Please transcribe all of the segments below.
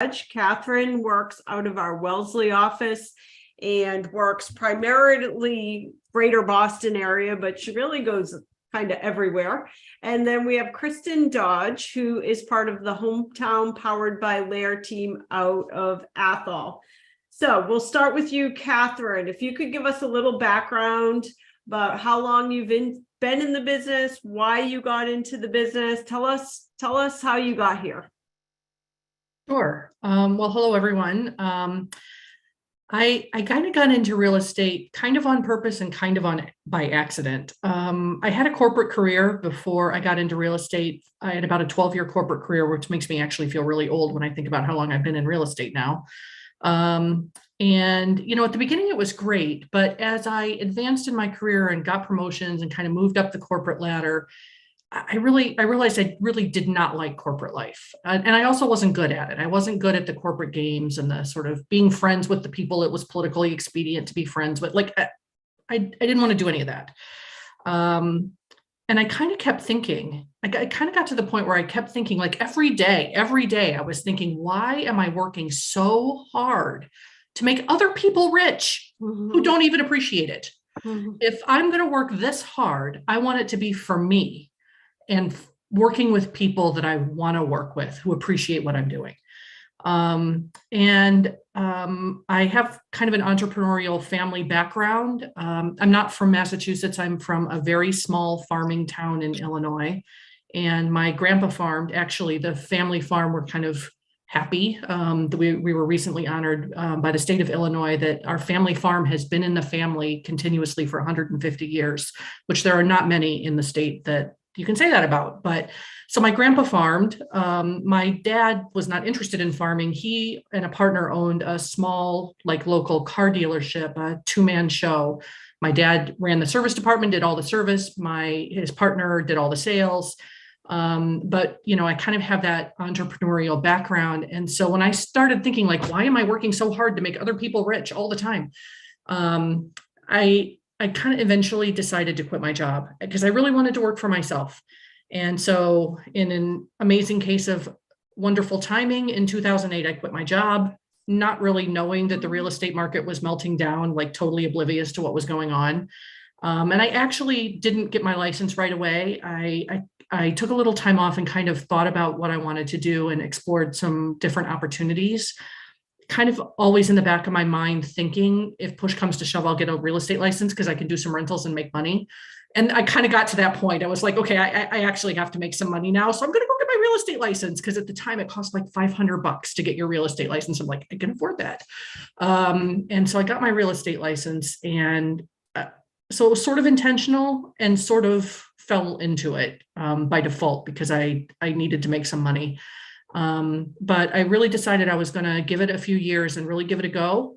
Dodge. Katherine works out of our Wellesley office and works primarily greater Boston area, but she really goes kind of everywhere. And then we have Kristen Dodge, who is part of the Hometown Powered by Lair team out of Athol. So we'll start with you, Katherine. If you could give us a little background about how long you've been in the business, why you got into the business. Tell us how you got here. Sure. Well, hello, everyone. I kind of got into real estate kind of on purpose and kind of by accident. I had a corporate career before I got into real estate. I had about a 12-year corporate career, which makes me actually feel really old when I think about how long I've been in real estate now. And, at the beginning it was great, but as I advanced in my career and got promotions and kind of moved up the corporate ladder, I realized I really did not like corporate life. And I also wasn't good at it. I wasn't good at the corporate games and the sort of being friends with the people it was politically expedient to be friends with. Like, I didn't want to do any of that. And I kind of kept thinking, I kind of got to the point where I kept thinking, like every day I was thinking, why am I working so hard to make other people rich who don't even appreciate it? If I'm going to work this hard, I want it to be for me and working with people that I want to work with who appreciate what I'm doing. I have kind of an entrepreneurial family background. I'm not from Massachusetts. I'm from a very small farming town in Illinois. And my grandpa farmed, actually, the family farm. We're kind of happy. We were recently honored by the state of Illinois that our family farm has been in the family continuously for 150 years, which there are not many in the state that you can say that about. But so my grandpa farmed. My dad was not interested in farming. He and a partner owned a small, local car dealership, a two-man show. My dad ran the service department, did all the service. His partner did all the sales. But I kind of have that entrepreneurial background. And so when I started thinking, why am I working so hard to make other people rich all the time? I kind of eventually decided to quit my job because I really wanted to work for myself. And so in an amazing case of wonderful timing, in 2008, I quit my job, not really knowing that the real estate market was melting down, totally oblivious to what was going on. And I actually didn't get my license right away. I took a little time off and kind of thought about what I wanted to do and explored some different opportunities. Kind of always in the back of my mind thinking, if push comes to shove, I'll get a real estate license because I can do some rentals and make money. And I kind of got to that point. I was like, okay, I actually have to make some money now. So I'm going to go get my real estate license, because at the time it cost $500 to get your real estate license. I'm like, I can afford that. And so I got my real estate license, and so it was sort of intentional and sort of fell into it by default because I needed to make some money. But I really decided I was going to give it a few years and really give it a go.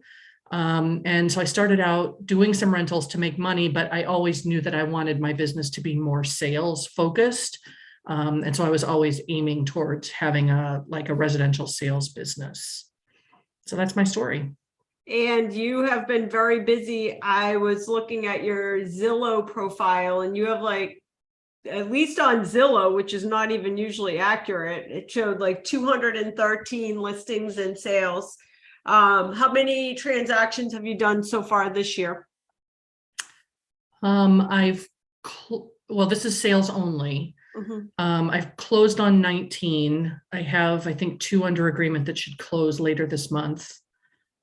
And so I started out doing some rentals to make money, but I always knew that I wanted my business to be more sales focused. And so I was always aiming towards having a residential sales business. So that's my story. And you have been very busy. I was looking at your Zillow profile, and you have at least on Zillow, which is not even usually accurate, it showed 213 listings and sales. How many transactions have you done so far this year? Well, this is sales only. I've closed on 19. I have, I think, 2 under agreement that should close later this month.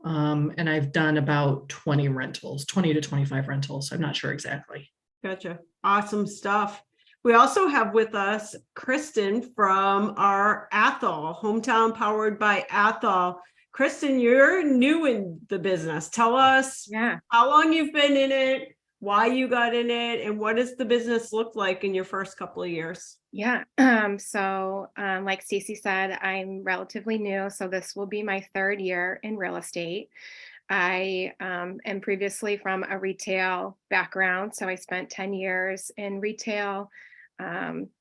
And I've done about 20 to 25 rentals. I'm not sure exactly. Gotcha. Awesome stuff. We also have with us Kristen from our Athol, Hometown Powered by Athol. Kristen, you're new in the business. Tell us how long you've been in it, why you got in it, and what does the business look like in your first couple of years? Yeah. Like Stacey said, I'm relatively new, so this will be my 3rd year in real estate. I am previously from a retail background, so I spent 10 years in retail.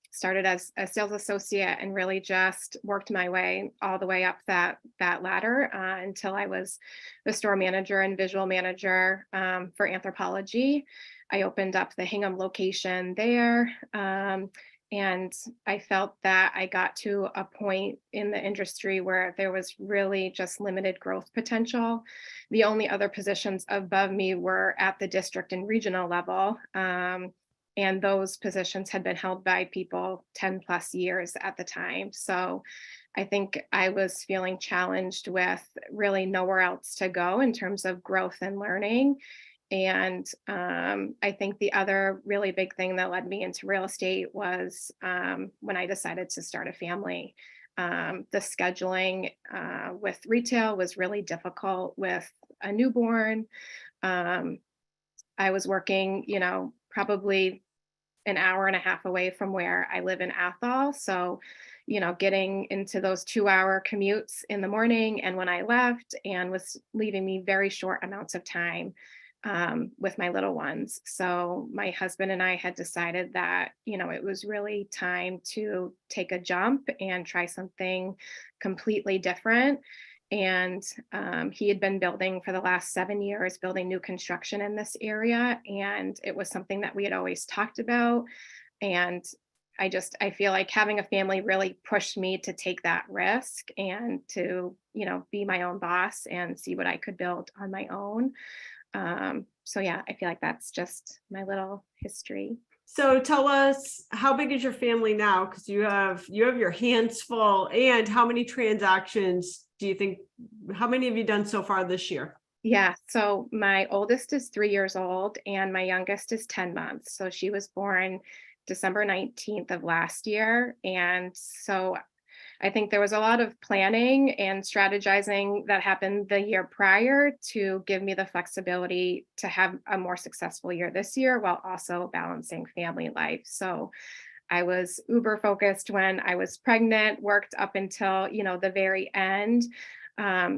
Started as a sales associate and really just worked my way all the way up that ladder until I was the store manager and visual manager for Anthropologie. I opened up the Hingham location there. And I felt that I got to a point in the industry where there was really just limited growth potential. The only other positions above me were at the district and regional level. And those positions had been held by people 10 plus years at the time. So I think I was feeling challenged with really nowhere else to go in terms of growth and learning. And I think the other really big thing that led me into real estate was when I decided to start a family. The scheduling with retail was really difficult with a newborn. Um, I was working, probably an hour and a half away from where I live in Athol. So, getting into those 2-hour commutes in the morning and when I left, and was leaving me very short amounts of time with my little ones. So my husband and I had decided that, it was really time to take a jump and try something completely different. And he had been building for the last 7 years, building new construction in this area. And it was something that we had always talked about. And I feel like having a family really pushed me to take that risk and to, be my own boss and see what I could build on my own. So yeah, I feel like that's just my little history. So tell us, how big is your family now? Because you have your hands full. And how many transactions do you think, how many have you done so far this year? Yeah, so my oldest is 3 years old and my youngest is 10 months. So she was born December 19th of last year. And so I think there was a lot of planning and strategizing that happened the year prior to give me the flexibility to have a more successful year this year while also balancing family life. So I was uber focused when I was pregnant, worked up until, the very end.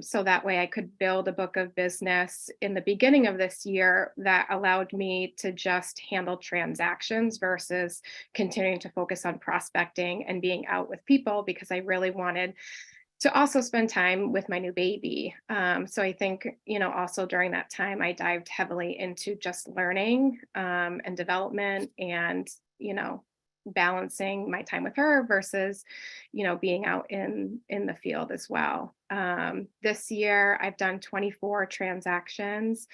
So that way I could build a book of business in the beginning of this year that allowed me to just handle transactions versus continuing to focus on prospecting and being out with people, because I really wanted to also spend time with my new baby. So I think, also during that time, I dived heavily into just learning and development and, balancing my time with her versus, being out in the field as well. This year, I've done 24 transactions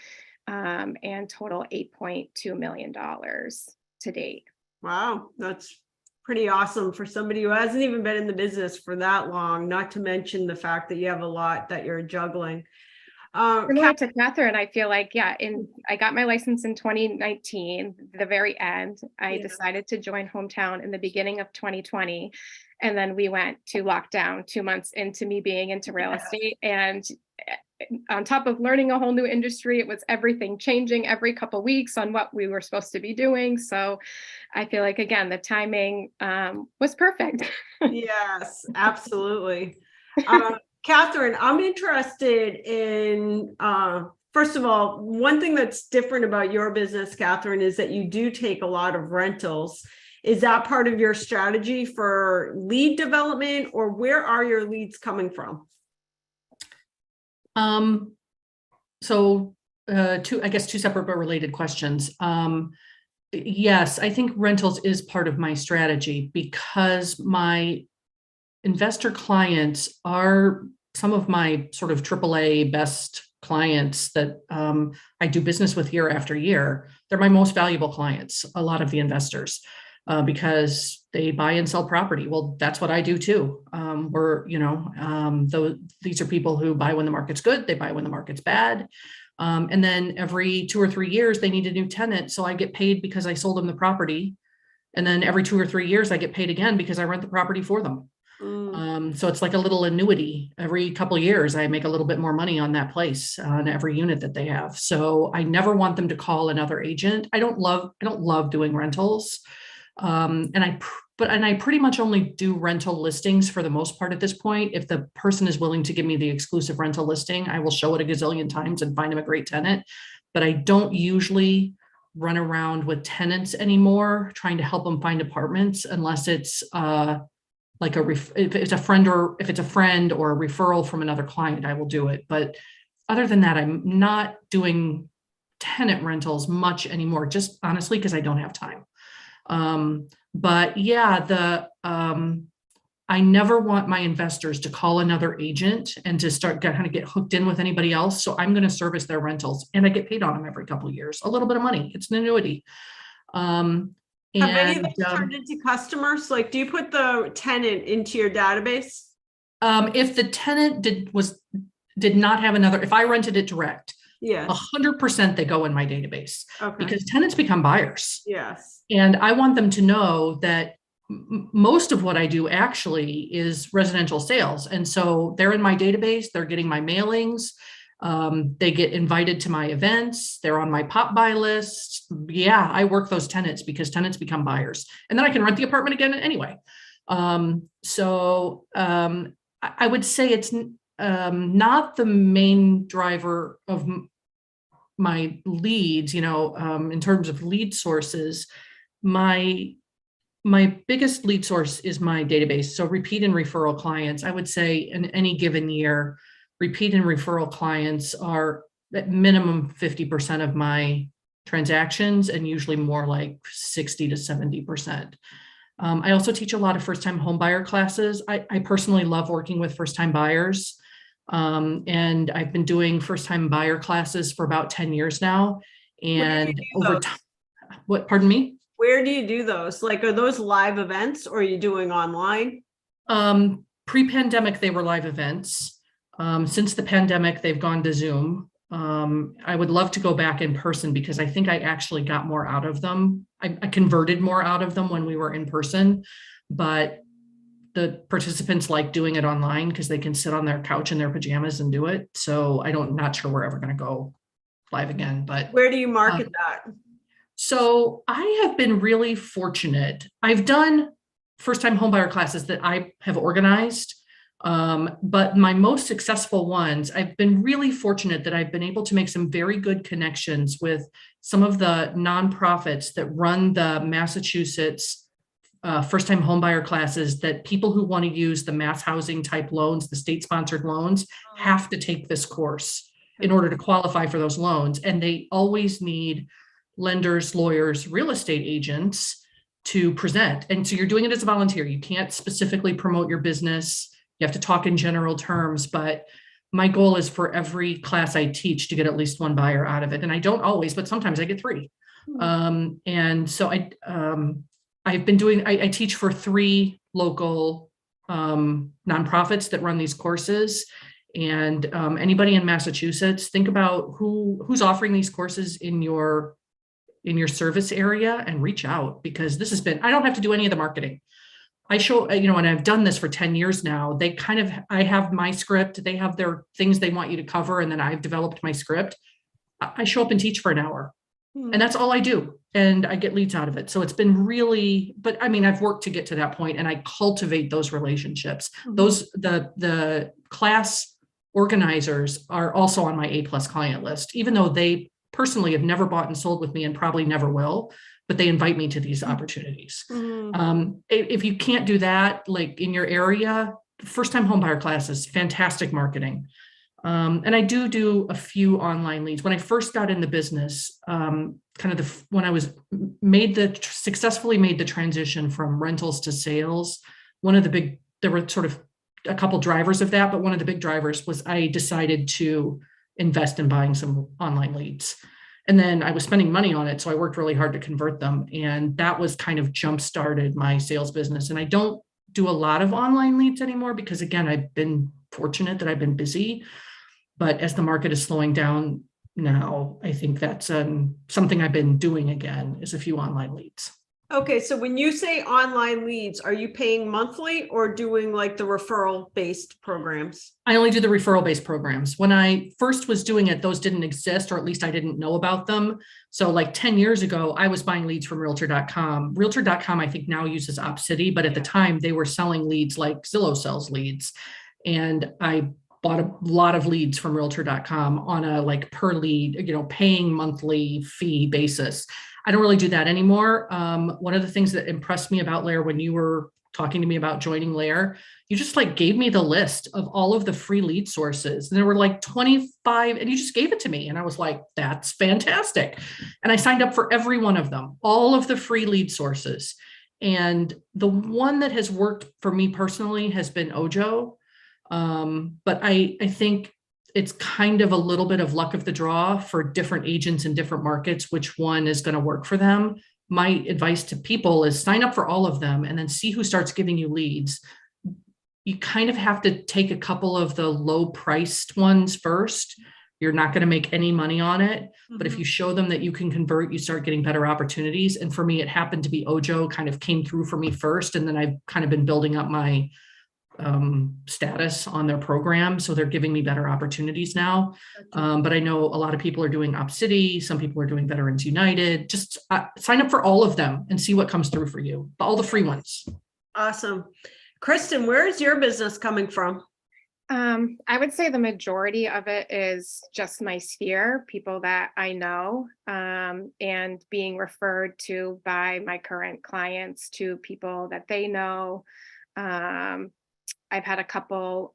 and total $8.2 million to date. Wow, that's pretty awesome for somebody who hasn't even been in the business for that long, not to mention the fact that you have a lot that you're juggling. Similar to Catherine, I feel like, I got my license in 2019, the very end. I decided to join Hometown in the beginning of 2020. And then we went to lockdown 2 months into me being into real estate. And on top of learning a whole new industry, it was everything changing every couple of weeks on what we were supposed to be doing. So I feel like, again, the timing was perfect. Yes, absolutely. Catherine, I'm interested in, first of all, one thing that's different about your business, Catherine, is that you do take a lot of rentals. Is that part of your strategy for lead development, or where are your leads coming from? So two separate but related questions. Yes, I think rentals is part of my strategy because my investor clients are some of my sort of AAA best clients that I do business with year after year. They're my most valuable clients, a lot of the investors, because they buy and sell property. Well, that's what I do too. These are people who buy when the market's good, they buy when the market's bad. And then every 2 or 3 years, they need a new tenant. So I get paid because I sold them the property. And then every 2 or 3 years, I get paid again because I rent the property for them. So it's like a little annuity. Every couple of years, I make a little bit more money on that place, on every unit that they have. So I never want them to call another agent. I don't love doing rentals. And I pretty much only do rental listings for the most part at this point. If the person is willing to give me the exclusive rental listing, I will show it a gazillion times and find them a great tenant. But I don't usually run around with tenants anymore, trying to help them find apartments unless it's if it's a friend or a referral from another client, I will do it. But other than that, I'm not doing tenant rentals much anymore, just honestly, because I don't have time. But yeah, I never want my investors to call another agent and to start kind of get hooked in with anybody else. So I'm going to service their rentals, and I get paid on them every couple of years, a little bit of money. It's an annuity. Have any of And those turned into customers? Like, do you put the tenant into your database? if the tenant did not have another, if I rented it direct, Yes. 100% they go in my database, Okay. because tenants become buyers. Yes. And I want them to know that most of what I do actually is residential sales. And so they're in my database, they're getting my mailings. They get invited to my events. They're on my pop buy list. Yeah, I work those tenants because tenants become buyers, and then I can rent the apartment again anyway. I would say it's not the main driver of my leads, in terms of lead sources. My biggest lead source is my database. So repeat and referral clients, I would say in any given year, repeat and referral clients are at minimum 50% of my transactions, and usually more like 60 to 70%. I also teach a lot of first-time home buyer classes. I personally love working with first-time buyers. And I've been doing first-time buyer classes for about 10 years now. And over time, pardon me? Where do you do those? Like, are those live events, or are you doing online? Pre-pandemic, they were live events. Since the pandemic, they've gone to Zoom. I would love to go back in person, because I think I actually got more out of them. I converted more out of them when we were in person, but the participants like doing it online because they can sit on their couch in their pajamas and do it. So not sure we're ever going to go live again, but where do you market that? So I have been really fortunate. I've done first-time homebuyer classes that I have organized, but my most successful ones, I've been really fortunate that I've been able to make some very good connections with some of the nonprofits that run the Massachusetts first-time homebuyer classes, that people who want to use the mass housing type loans, the state-sponsored loans, have to take this course in order to qualify for those loans. And they always need lenders, lawyers, real estate agents to present. And so you're doing it as a volunteer. You can't specifically promote your business. You have to talk in general terms, but my goal is for every class I teach to get at least one buyer out of it. And I don't always, but sometimes I get three. And so I've been doing, I teach for 3 local nonprofits that run these courses. And anybody in Massachusetts, think about who's offering these courses in your service area and reach out, because this has been, I don't have to do any of the marketing. I show, and I've done this for 10 years now. I have my script, they have their things they want you to cover. And then I've developed my script. I show up and teach for an hour, and that's all I do. And I get leads out of it. So it's been really, but I mean, I've worked to get to that point, and I cultivate those relationships. The class organizers are also on my A+ client list, even though they personally have never bought and sold with me and probably never will, but they invite me to these opportunities. If you can't do that, like in your area, first-time homebuyer classes, fantastic marketing. And I do a few online leads. When I first got in the business, when I successfully made the transition from rentals to sales, there were sort of a couple drivers of that, but one of the big drivers was I decided to invest in buying some online leads. And then I was spending money on it, so I worked really hard to convert them. And that was kind of jump-started my sales business. And I don't do a lot of online leads anymore because, again, I've been fortunate that I've been busy. But as the market is slowing down now, I think that's something I've been doing again, is a few online leads. Okay, so when you say online leads, are you paying monthly or doing like the referral-based programs? I only do the referral-based programs. When I first was doing it, those didn't exist, or at least I didn't know about them. So like 10 years ago, I was buying leads from Realtor.com. Realtor.com, I think now uses OpCity, but at the time they were selling leads like Zillow sells leads. And I bought a lot of leads from Realtor.com on a like per lead, paying monthly fee basis. I don't really do that anymore. One of the things that impressed me about Lair when you were talking to me about joining Lair you just like gave me the list of all of the free lead sources. And there were like 25 and you just gave it to me. And I was like, that's fantastic. And I signed up for every one of them, all of the free lead sources. And the one that has worked for me personally has been Ojo. But I think it's kind of a little bit of luck of the draw for different agents in different markets, which one is going to work for them. My advice to people is sign up for all of them and then see who starts giving you leads. You kind of have to take a couple of the low priced ones first. You're not going to make any money on it. But if you show them that you can convert, you start getting better opportunities. And for me, it happened to be Ojo kind of came through for me first. And then I've kind of been building up my status on their program. So they're giving me better opportunities now. But I know a lot of people are doing OpCity. Some people are doing Veterans United. Just sign up for all of them and see what comes through for you. All the free ones. Awesome. Kristen, where is your business coming from? I would say the majority of it is just my sphere, people that I know, and being referred to by my current clients to people that they know. I've had a couple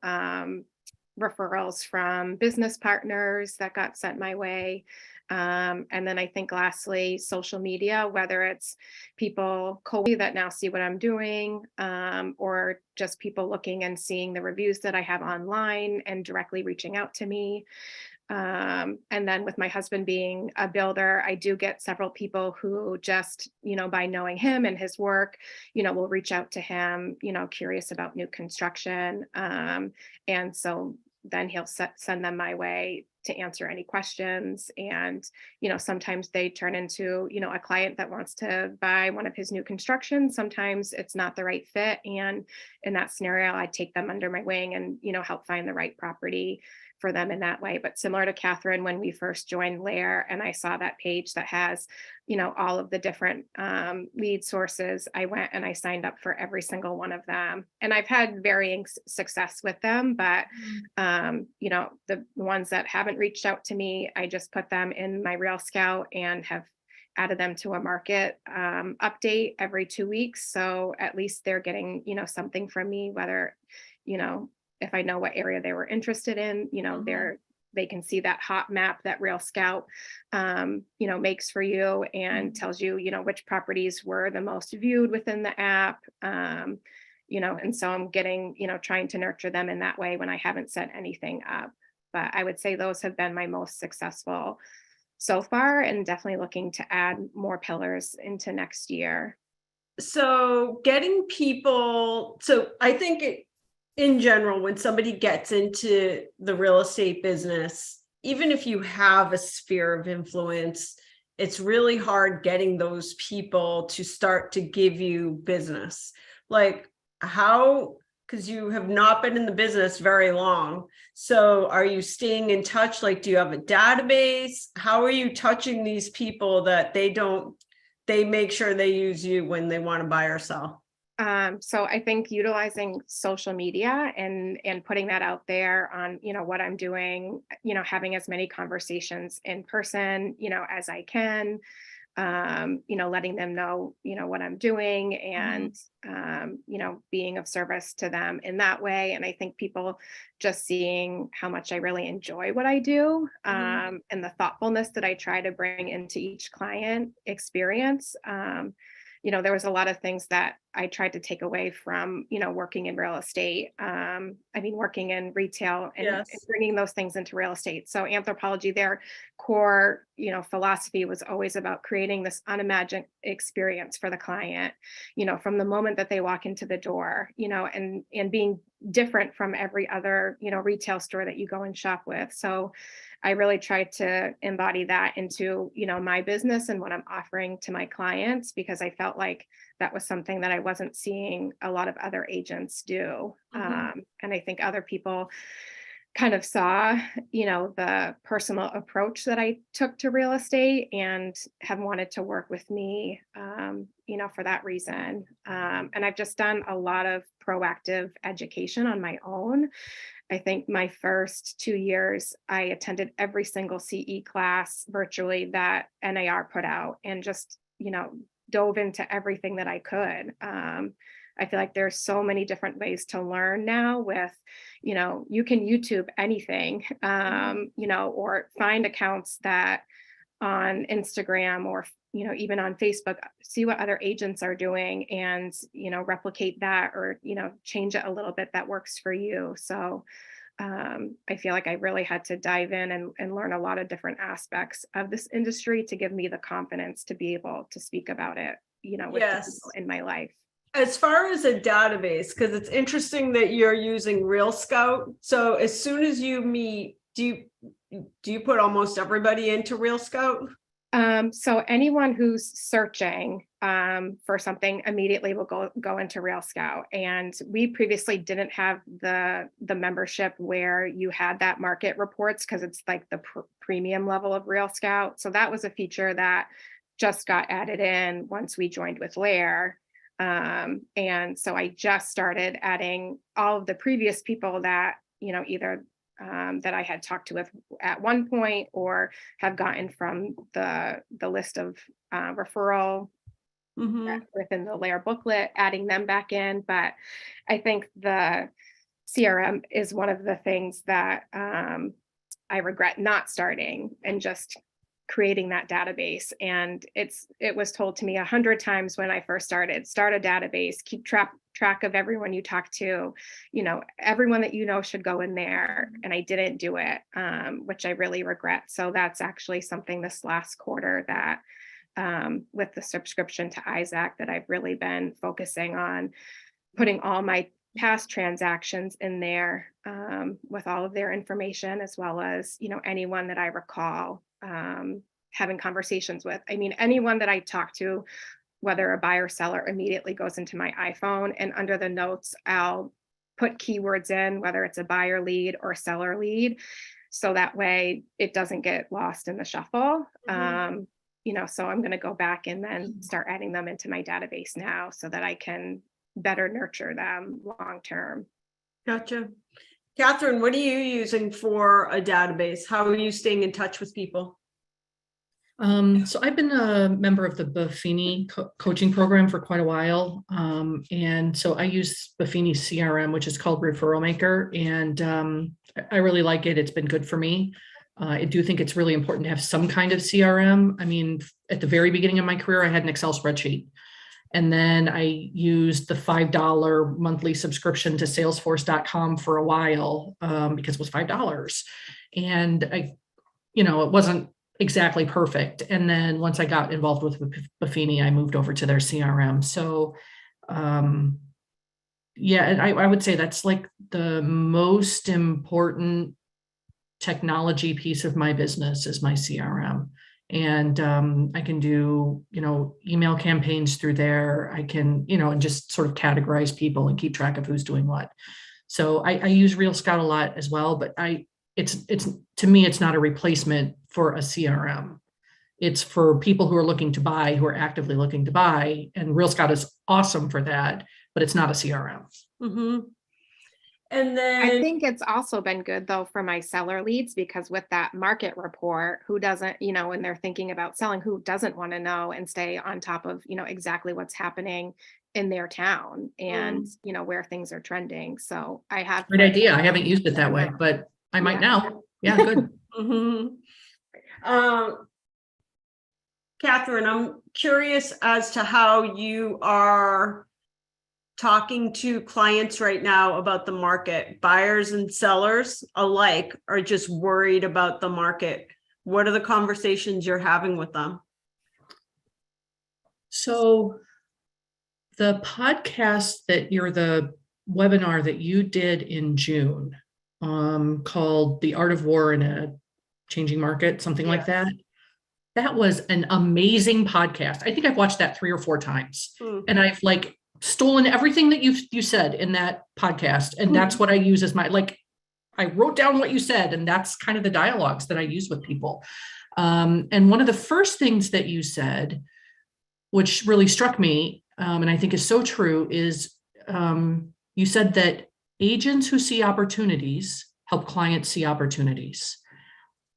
referrals from business partners that got sent my way. And then I think lastly, social media, whether it's people that now see what I'm doing, or just people looking and seeing the reviews that I have online and directly reaching out to me. And then with my husband being a builder, I do get several people who just, by knowing him and his work, will reach out to him, curious about new construction. And so then he'll send them my way to answer any questions. And, sometimes they turn into, a client that wants to buy one of his new constructions. Sometimes it's not the right fit. And in that scenario, I take them under my wing and, help find the right property for them in that way. But similar to Catherine, when we first joined Lair and I saw that page that has, all of the different lead sources, I went and I signed up for every single one of them. And I've had varying success with them, but, the ones that haven't reached out to me, I just put them in my Real Scout and have added them to a market update every 2 weeks. So at least they're getting, something from me, whether, if I know what area they were interested in, they can see that hot map that Real Scout, makes for you and tells you, which properties were the most viewed within the app. And so I'm getting, trying to nurture them in that way when I haven't set anything up. But I would say those have been my most successful so far, and definitely looking to add more pillars into next year. So getting people, so I think in general, when somebody gets into the real estate business, even if you have a sphere of influence, it's really hard getting those people to start to give you business. Like how, because you have not been in the business very long. So are you staying in touch? Like, do you have a database? How are you touching these people that they make sure they use you when they want to buy or sell? So I think utilizing social media and putting that out there on, what I'm doing, having as many conversations in person, as I can, letting them know, what I'm doing and, being of service to them in that way. And I think people just seeing how much I really enjoy what I do, and the thoughtfulness that I try to bring into each client experience. There was a lot of things that I tried to take away from, working in real estate. Working in retail and bringing those things into real estate. So Anthropology, their core, philosophy was always about creating this unimagined experience for the client, from the moment that they walk into the door, and being different from every other, retail store that you go and shop with. So I really try to embody that into, my business and what I'm offering to my clients, because I felt like that was something that I wasn't seeing a lot of other agents do. And I think other people kind of saw, the personal approach that I took to real estate and have wanted to work with me, for that reason. And I've just done a lot of proactive education on my own. I think my first 2 years, I attended every single CE class virtually that NAR put out and just, dove into everything that I could. I feel like there's so many different ways to learn now with, you can YouTube anything, or find accounts that on Instagram or, even on Facebook, see what other agents are doing and, replicate that or, change it a little bit that works for you. So I feel like I really had to dive in and learn a lot of different aspects of this industry to give me the confidence to be able to speak about it, with the Yes. people in my life. As far as a database, because it's interesting that you're using Real Scout. So as soon as you meet, do you put almost everybody into Real Scout? So anyone who's searching for something immediately will go into Rail Scout. And we previously didn't have the membership where you had that market reports because it's like the premium level of Rail Scout. So that was a feature that just got added in once we joined with Lair. And so I just started adding all of the previous people that, either that I had talked to with at one point or have gotten from the list of referral within the Lair booklet, adding them back in. But I think the CRM is one of the things that I regret not starting and just creating that database. And it was told to me 100 times when I first started, start a database, keep track of everyone you talk to, everyone that should go in there. And I didn't do it, which I really regret. So that's actually something this last quarter that with the subscription to Isaac that I've really been focusing on putting all my past transactions in there with all of their information, as well as, anyone that I recall having conversations with. I mean, anyone that I talk to, whether a buyer or seller, immediately goes into my iPhone, and under the notes, I'll put keywords in, whether it's a buyer lead or seller lead. So that way it doesn't get lost in the shuffle. So I'm going to go back and then start adding them into my database now so that I can better nurture them long-term. Gotcha. Katherine, what are you using for a database? How are you staying in touch with people? So I've been a member of the Buffini coaching program for quite a while. And so I use Buffini CRM, which is called Referral Maker. And I really like it. It's been good for me. I do think it's really important to have some kind of CRM. I mean, at the very beginning of my career, I had an Excel spreadsheet. And then I used the $5 monthly subscription to Salesforce.com for a while because it was $5. And it wasn't exactly perfect. And then once I got involved with Buffini, I moved over to their CRM. So and I would say that's like the most important technology piece of my business is my CRM. And I can do, email campaigns through there. I can, and just sort of categorize people and keep track of who's doing what. So I use Real Scout a lot as well, but it's to me, it's not a replacement for a CRM. It's for people who are looking to buy, who are actively looking to buy. And Real Scout is awesome for that, but it's not a CRM. Mm-hmm. And then I think it's also been good though for my seller leads, because with that market report, who doesn't, when they're thinking about selling, who doesn't want to know and stay on top of, exactly what's happening in their town and, where things are trending. So I have great idea. I haven't used it that way, but I might now. Yeah, good. Katherine, I'm curious as to how you are talking to clients right now about the market. Buyers and sellers alike are just worried about the market. What are the conversations you're having with them? So the podcast the webinar that you did in June, called The Art of War in a Changing Market, something like that. That was an amazing podcast. I think I've watched that 3 or 4 times, and I've stolen everything that you said in that podcast. And that's what I use as I wrote down what you said, and that's kind of the dialogues that I use with people. And one of the first things that you said, which really struck me, and I think is so true, is you said that agents who see opportunities help clients see opportunities.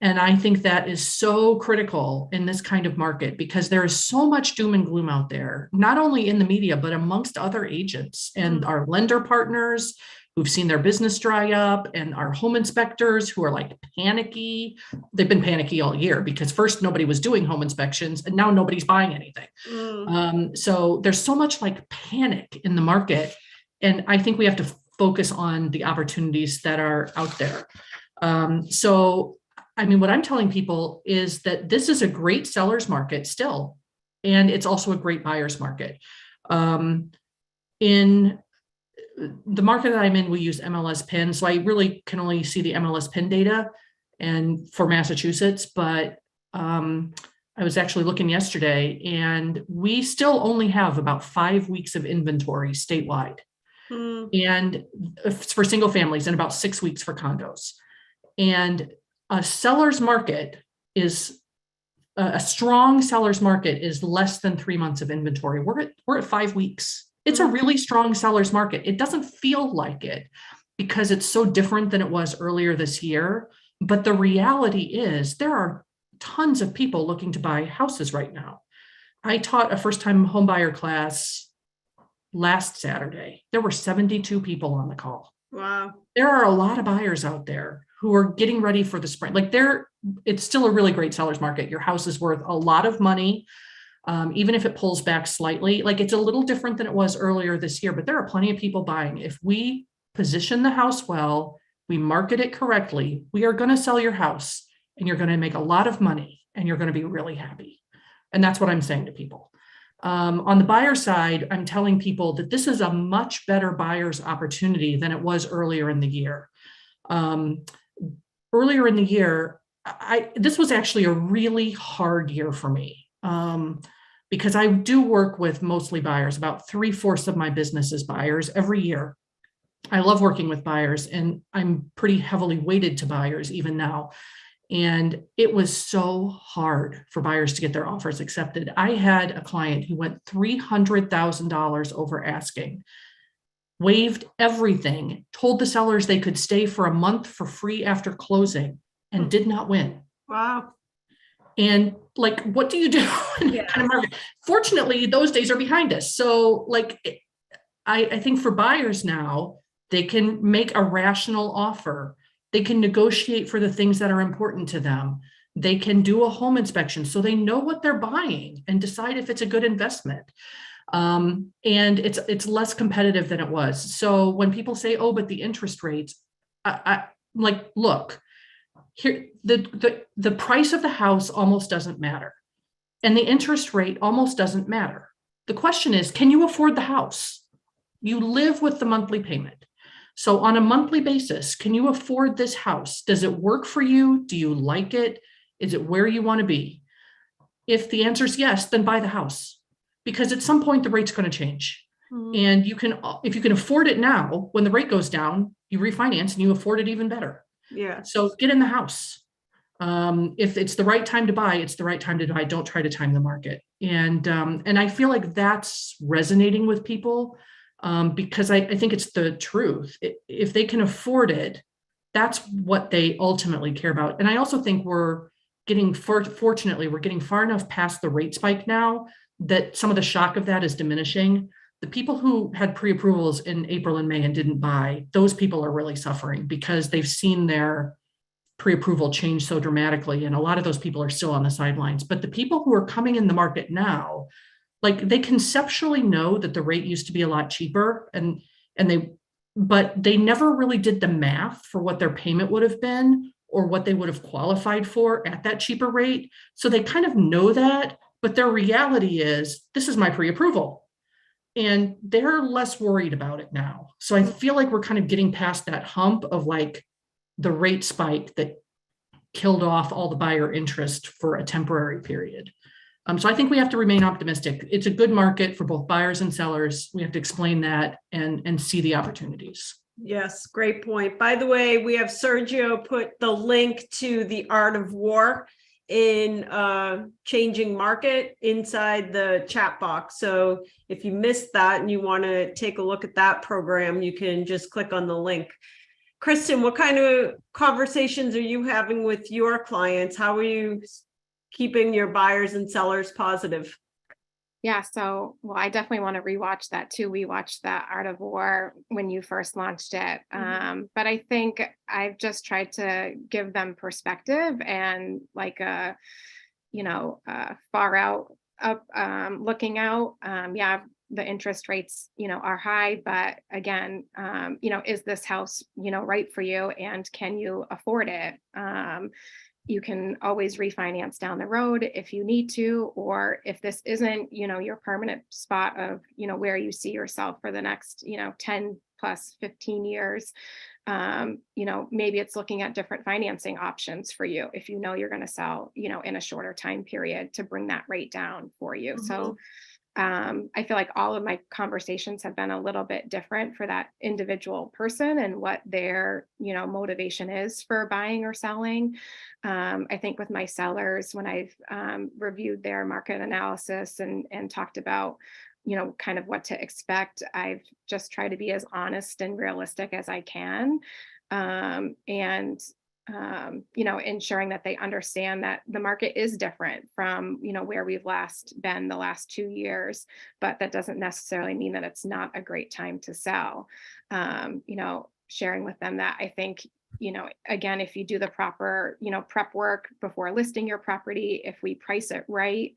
And I think that is so critical in this kind of market because there is so much doom and gloom out there, not only in the media, but amongst other agents and our lender partners who've seen their business dry up, and our home inspectors who are like panicky. They've been panicky all year because first nobody was doing home inspections and now nobody's buying anything. So there's so much like panic in the market. And I think we have to focus on the opportunities that are out there. So, I mean, what I'm telling people is that this is a great seller's market still, and it's also a great buyer's market. In the market that I'm in, we use MLS PIN. So I really can only see the MLS PIN data and for Massachusetts, but I was actually looking yesterday and we still only have about 5 weeks of inventory statewide. And for single families and about 6 weeks for condos. And a seller's market is a strong seller's market is less than 3 months of inventory. We're at 5 weeks. It's a really strong seller's market. It doesn't feel like it because it's so different than it was earlier this year. But the reality is there are tons of people looking to buy houses right now. I taught a first-time homebuyer class last Saturday. There were 72 people on the call. Wow. There are a lot of buyers out there who are getting ready for the spring. Like it's still a really great seller's market. Your house is worth a lot of money. Even if it pulls back slightly, like it's a little different than it was earlier this year, but there are plenty of people buying. If we position the house well, we market it correctly, we are going to sell your house and you're going to make a lot of money and you're going to be really happy. And that's what I'm saying to people. On the buyer side, I'm telling people that this is a much better buyer's opportunity than it was earlier in the year. Earlier in the year, this was actually a really hard year for me. Because I do work with mostly buyers. About 3/4 of my business is buyers every year. I love working with buyers and I'm pretty heavily weighted to buyers even now. And it was so hard for buyers to get their offers accepted. I had a client who went $300,000 over asking, waived everything, told the sellers they could stay for a month for free after closing, and did not win. Wow. And like, what do you do in that kind of market? Fortunately, those days are behind us. So like, I think for buyers now, they can make a rational offer. They can negotiate for the things that are important to them. They can do a home inspection so they know what they're buying and decide if it's a good investment. And it's less competitive than it was. So when people say, oh, but the interest rates, I like, look, here, the price of the house almost doesn't matter. And the interest rate almost doesn't matter. The question is, can you afford the house? You live with the monthly payment. So on a monthly basis, can you afford this house? Does it work for you? Do you like it? Is it where you want to be? If the answer is yes, then buy the house, because at some point the rate's going to change. And if you can afford it now, when the rate goes down, you refinance and you afford it even better. Yeah. So get in the house. If it's the right time to buy, it's the right time to buy. Don't try to time the market. And I feel like that's resonating with people because I think it's the truth. If they can afford it, that's what they ultimately care about. And I also think fortunately, we're getting far enough past the rate spike now that some of the shock of that is diminishing. The people who had pre-approvals in April and May and didn't buy, those people are really suffering because they've seen their pre-approval change so dramatically. And a lot of those people are still on the sidelines. But the people who are coming in the market now, like they conceptually know that the rate used to be a lot cheaper but they never really did the math for what their payment would have been or what they would have qualified for at that cheaper rate. So they kind of know that, but their reality is, this is my pre-approval. And they're less worried about it now. So I feel like we're kind of getting past that hump of like the rate spike that killed off all the buyer interest for a temporary period. So I think we have to remain optimistic. It's a good market for both buyers and sellers. We have to explain that and see the opportunities. Yes, great point. By the way, we have Sergio put the link to The Art of War in Changing Market inside the chat box. So if you missed that and you want to take a look at that program, you can just click on the link. Kristen, what kind of conversations are you having with your clients? How are you keeping your buyers and sellers positive? Yeah, so well, I definitely want to rewatch that too. We watched that Art of War when you first launched it. But I think I've just tried to give them perspective and like a, far out up looking out. Yeah, the interest rates, are high, but again, is this house, right for you and can you afford it? You can always refinance down the road if you need to, or if this isn't, your permanent spot of, where you see yourself for the next, 10 plus 15 years. Maybe it's looking at different financing options for you if you're going to sell, in a shorter time period to bring that rate down for you. So I feel like all of my conversations have been a little bit different for that individual person and what their, motivation is for buying or selling. I think with my sellers, when I've reviewed their market analysis and talked about, kind of what to expect, I've just tried to be as honest and realistic as I can. And ensuring that they understand that the market is different from, where we've been the last 2 years, but that doesn't necessarily mean that it's not a great time to sell. Sharing with them that I think, again, if you do the proper, prep work before listing your property, if we price it right,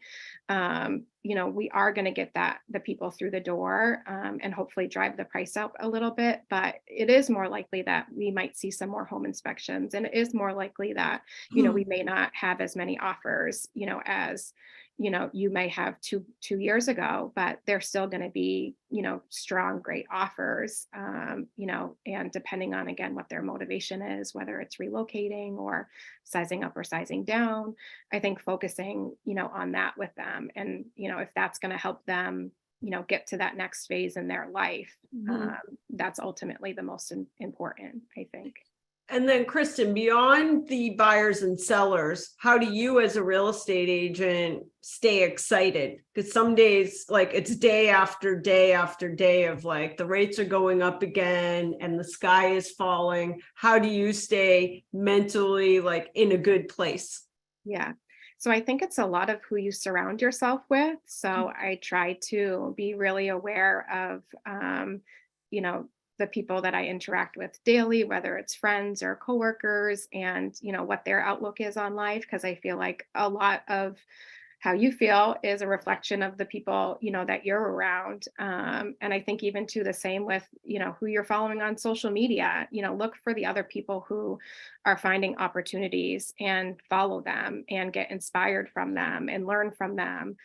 we are going to get the people through the door and hopefully drive the price up a little bit. But it is more likely that we might see some more home inspections, and it is more likely that, we may not have as many offers, as you may have two years ago, but they're still going to be, strong, great offers, and depending on, again, what their motivation is, whether it's relocating or sizing up or sizing down, I think focusing, on that with them. And, if that's going to help them, get to that next phase in their life, that's ultimately the most important, I think. And then Kristen, beyond the buyers and sellers, how do you as a real estate agent stay excited? Because some days, like, it's day after day after day of like the rates are going up again and the sky is falling. How do you stay mentally like in a good place? Yeah. So I think it's a lot of who you surround yourself with. So I try to be really aware of, the people that I interact with daily, whether it's friends or coworkers, and, what their outlook is on life. Because I feel like a lot of how you feel is a reflection of the people, that you're around. And I think even to the same with, who you're following on social media, look for the other people who are finding opportunities and follow them and get inspired from them and learn from them.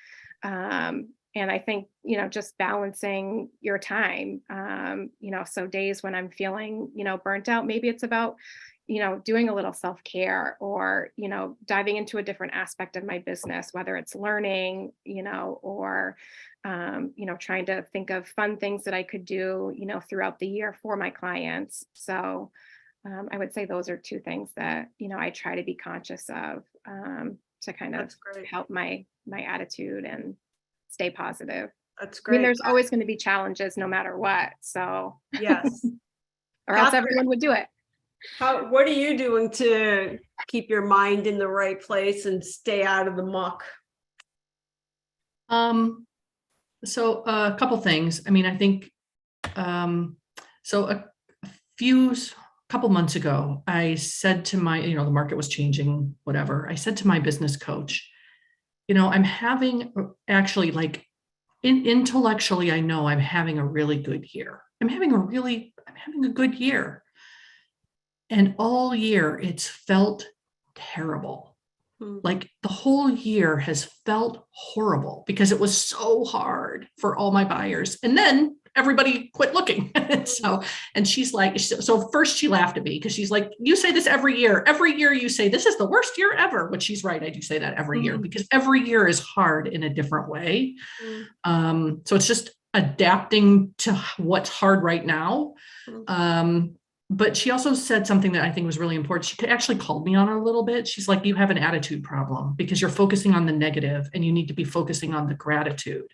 And I think, just balancing your time, so days when I'm feeling, burnt out, maybe it's about, doing a little self-care or, diving into a different aspect of my business, whether it's learning, or, trying to think of fun things that I could do, throughout the year for my clients. So I would say those are two things that, I try to be conscious of to kind of help my attitude and stay positive. That's I mean, great. there's always going to be challenges no matter what. So Yes. or else everyone would do it. What are you doing to keep your mind in the right place and stay out of the muck? So a couple things. I mean, I think, so a couple months ago, I said to my, the market was changing, whatever. I said to my business coach, I'm having actually like intellectually, I know I'm having a really good year. I'm having a good year. And all year it's felt terrible. Like the whole year has felt horrible because it was so hard for all my buyers. And then everybody quit looking. And she's like, so first she laughed at me because she's like, you say this every year you say this is the worst year ever, which she's right. I do say that every year because every year is hard in a different way. So it's just adapting to what's hard right now. but she also said something that I think was really important. She actually called me on it a little bit. She's like, you have an attitude problem because you're focusing on the negative and you need to be focusing on the gratitude.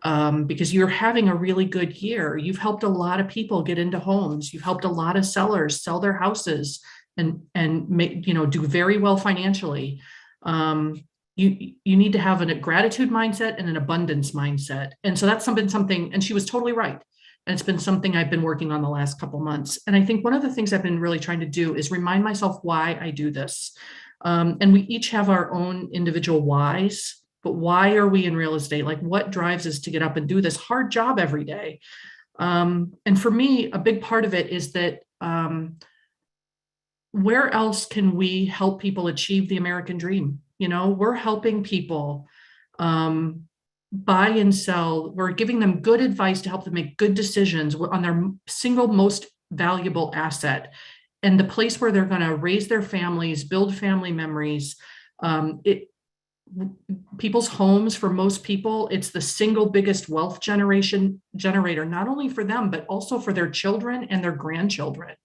Because you're having a really good year. You've helped a lot of people get into homes. You've helped a lot of sellers sell their houses and make, do very well financially. You need to have a gratitude mindset and an abundance mindset. And so that's something, and she was totally right. And it's been something I've been working on the last couple months. And I think one of the things I've been really trying to do is remind myself why I do this. And we each have our own individual whys, but why are we in real estate? Like, what drives us to get up and do this hard job every day? And for me, a big part of it is that where else can we help people achieve the American dream? We're helping people buy and sell. We're giving them good advice to help them make good decisions on their single most valuable asset and the place where they're going to raise their families, build family memories. People's homes, for most people, it's the single biggest wealth generator, not only for them, but also for their children and their grandchildren.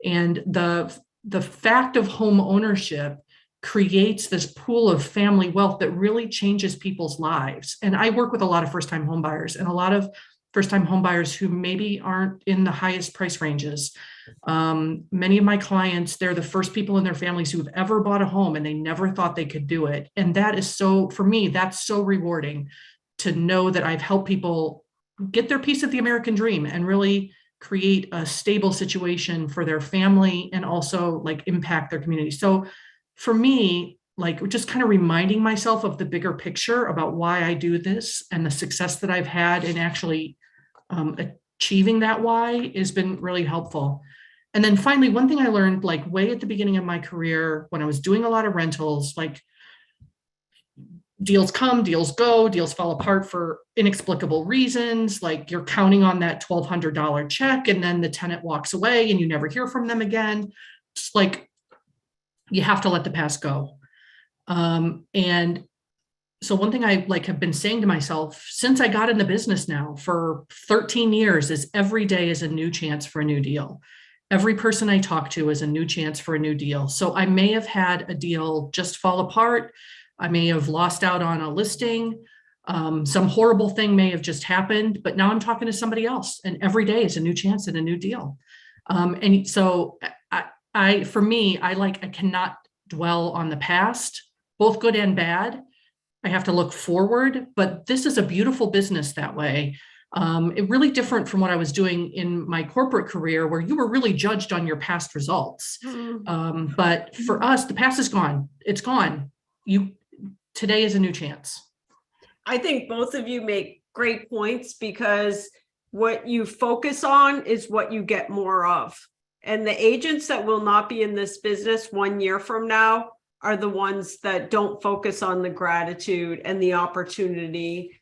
And the fact of home ownership creates this pool of family wealth that really changes people's lives. And I work with a lot of first-time home buyers and a lot of first-time home buyers who maybe aren't in the highest price ranges. Many of my clients, they're the first people in their families who've ever bought a home and they never thought they could do it. And that is for me, that's so rewarding to know that I've helped people get their piece of the American dream and really create a stable situation for their family and also like impact their community. So for me, like just kind of reminding myself of the bigger picture about why I do this and the success that I've had in actually achieving that why has been really helpful. And then finally, one thing I learned like way at the beginning of my career when I was doing a lot of rentals, like deals come, deals go, deals fall apart for inexplicable reasons. Like you're counting on that $1,200 check and then the tenant walks away and you never hear from them again. It's like, you have to let the past go. And so one thing I have been saying to myself since I got in the business now for 13 years is every day is a new chance for a new deal. Every person I talk to is a new chance for a new deal. So I may have had a deal just fall apart. I may have lost out on a listing. Some horrible thing may have just happened, but now I'm talking to somebody else and every day is a new chance and a new deal. And so for me, I cannot dwell on the past, both good and bad. I have to look forward, but this is a beautiful business that way. It really different from what I was doing in my corporate career where you were really judged on your past results. But for us, the past is gone. It's gone. Today is a new chance. I think both of you make great points because what you focus on is what you get more of. And the agents that will not be in this business 1 year from now are the ones that don't focus on the gratitude and the opportunity.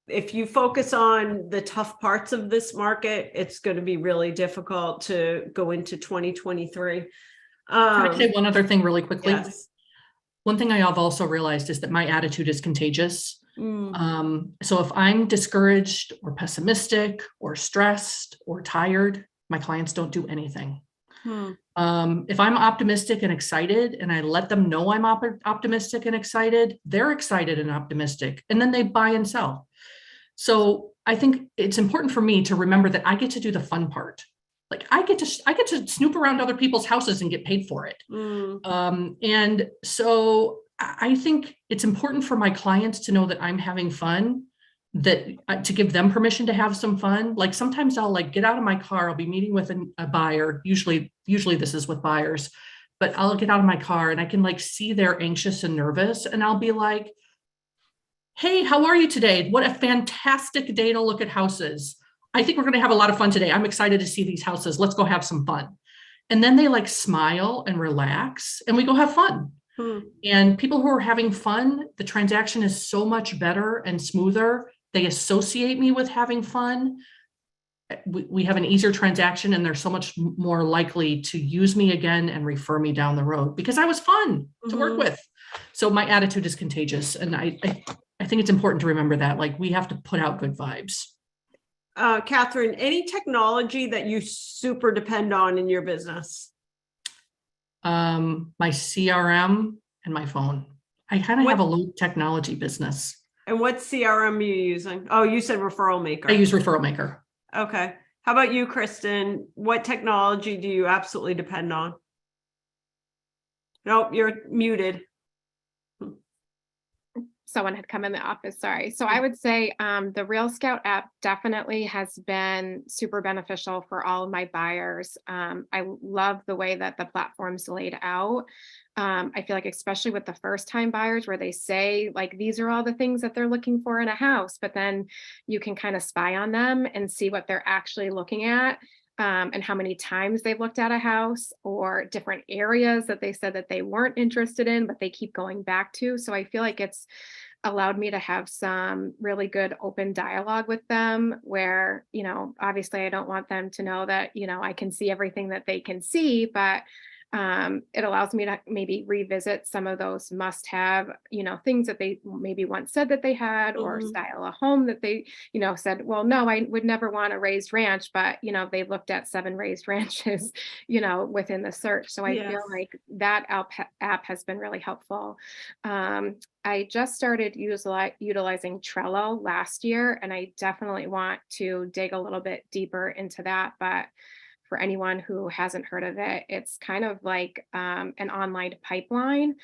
If you focus on the tough parts of this market, it's going to be really difficult to go into 2023. Can I say one other thing really quickly? Yes. One thing I have also realized is that my attitude is contagious. So if I'm discouraged or pessimistic or stressed or tired, my clients don't do anything. If I'm optimistic and excited and I let them know I'm optimistic and excited, they're excited and optimistic, and then they buy and sell. So I think it's important for me to remember that I get to do the fun part. Like I get to snoop around other people's houses and get paid for it. And so I think it's important for my clients to know that I'm having fun, that to give them permission to have some fun. Like sometimes I'll get out of my car, I'll be meeting with a buyer. Usually this is with buyers, but I'll get out of my car and I can see they're anxious and nervous. And I'll be like, hey, how are you today? What a fantastic day to look at houses. I think we're going to have a lot of fun today. I'm excited to see these houses. Let's go have some fun. And then they smile and relax and we go have fun. And people who are having fun, the transaction is so much better and smoother. They associate me with having fun. We have an easier transaction and they're so much more likely to use me again and refer me down the road because I was fun to work with. So my attitude is contagious. And I think it's important to remember that we have to put out good vibes. Catherine, any technology that you super depend on in your business? My CRM and my phone. I kind of have a low technology business. And what CRM are you using? Oh, you said Referral Maker. I use Referral Maker. Okay. How about you, Kristen? What technology do you absolutely depend on? Nope, you're muted. Someone had come in the office, sorry. So I would say the Real Scout app definitely has been super beneficial for all of my buyers. I love the way that the platform's laid out. I feel like especially with the first time buyers where they say like, these are all the things that they're looking for in a house, but then you can kind of spy on them and see what they're actually looking at. And how many times they've looked at a house or different areas that they said that they weren't interested in, but they keep going back to. So I feel like it's allowed me to have some really good open dialogue with them where, obviously I don't want them to know that, I can see everything that they can see, but it allows me to maybe revisit some of those must-have, things that they maybe once said that they had, or style a home that they, said, well, no, I would never want a raised ranch, but, they looked at 7 raised ranches, within the search. So I feel like that app has been really helpful. I just started utilizing Trello last year, and I definitely want to dig a little bit deeper into that. But for anyone who hasn't heard of it, it's kind of like an online pipeline,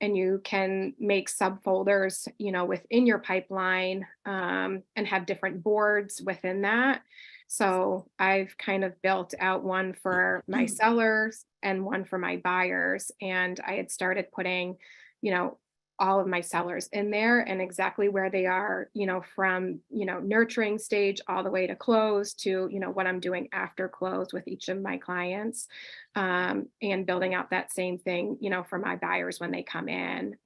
and you can make subfolders, within your pipeline, and have different boards within that. So I've kind of built out one for my sellers and one for my buyers, and I had started putting, all of my sellers in there and exactly where they are, from, nurturing stage all the way to close to, what I'm doing after close with each of my clients, and building out that same thing, for my buyers when they come in.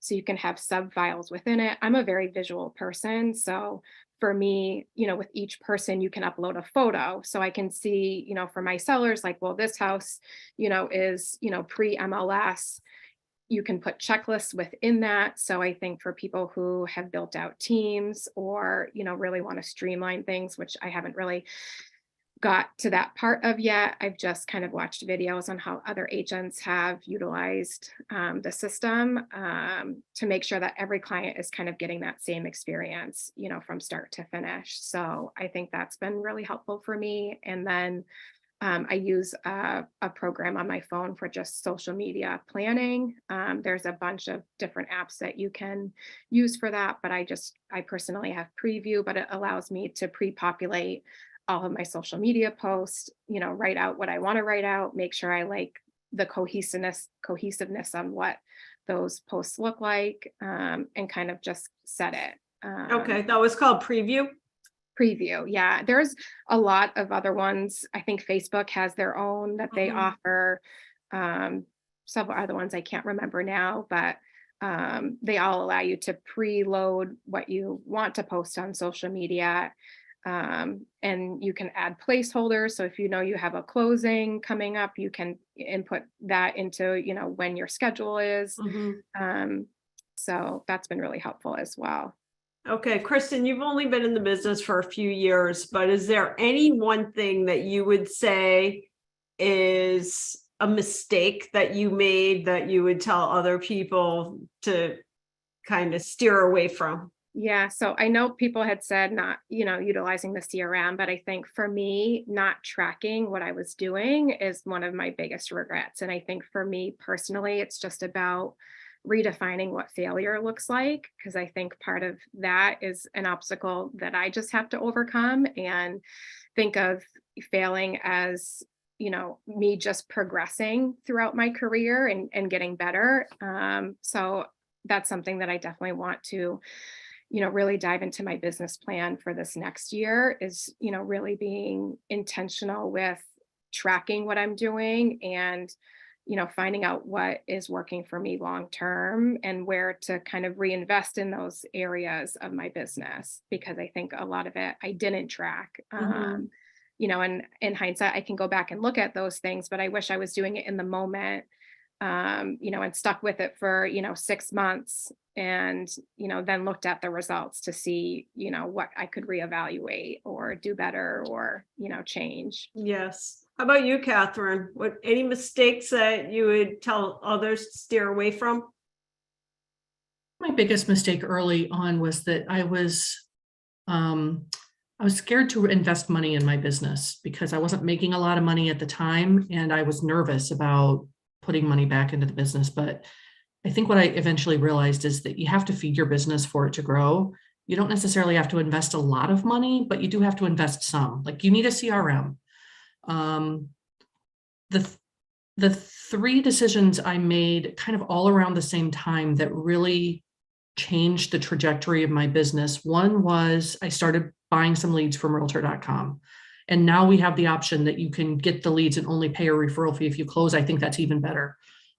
So you can have sub files within it. I'm a very visual person. So for me, with each person, you can upload a photo. So I can see, for my sellers, like, well, this house, is, pre-MLS. You can put checklists within that. So I think for people who have built out teams or, really want to streamline things, which I haven't really got to that part of yet. I've just kind of watched videos on how other agents have utilized the system to make sure that every client is kind of getting that same experience, from start to finish. So I think that's been really helpful for me. And then I use a program on my phone for just social media planning. There's a bunch of different apps that you can use for that, but I personally have Preview, but it allows me to pre-populate all of my social media posts, write out what I want to write out, make sure I like the cohesiveness on what those posts look like, and kind of just set it. Okay, that was called Preview. Preview. Yeah, there's a lot of other ones. I think Facebook has their own that they offer. Several other ones I can't remember now, but they all allow you to preload what you want to post on social media. And you can add placeholders. So if you have a closing coming up, you can input that into, when your schedule is. So that's been really helpful as well. Okay, Kristen, you've only been in the business for a few years, but is there any one thing that you would say is a mistake that you made that you would tell other people to kind of steer away from? Yeah, so I know people had said not, utilizing the CRM, but I think for me, not tracking what I was doing is one of my biggest regrets. And I think for me personally, it's just about redefining what failure looks like, because I think part of that is an obstacle that I just have to overcome and think of failing as, me just progressing throughout my career and getting better. So that's something that I definitely want to, really dive into my business plan for this next year is, really being intentional with tracking what I'm doing and finding out what is working for me long term and where to kind of reinvest in those areas of my business, because I think a lot of it I didn't track. And in hindsight, I can go back and look at those things, but I wish I was doing it in the moment and stuck with it for, 6 months and, then looked at the results to see, what I could reevaluate or do better or, change. Yes. How about you, Catherine? Any mistakes that you would tell others to steer away from? My biggest mistake early on was that I was scared to invest money in my business because I wasn't making a lot of money at the time, and I was nervous about putting money back into the business. But I think what I eventually realized is that you have to feed your business for it to grow. You don't necessarily have to invest a lot of money, but you do have to invest some. Like, you need a CRM. The three decisions I made kind of all around the same time that really changed the trajectory of my business. One was I started buying some leads from realtor.com. And now we have the option that you can get the leads and only pay a referral fee if you close. I think that's even better.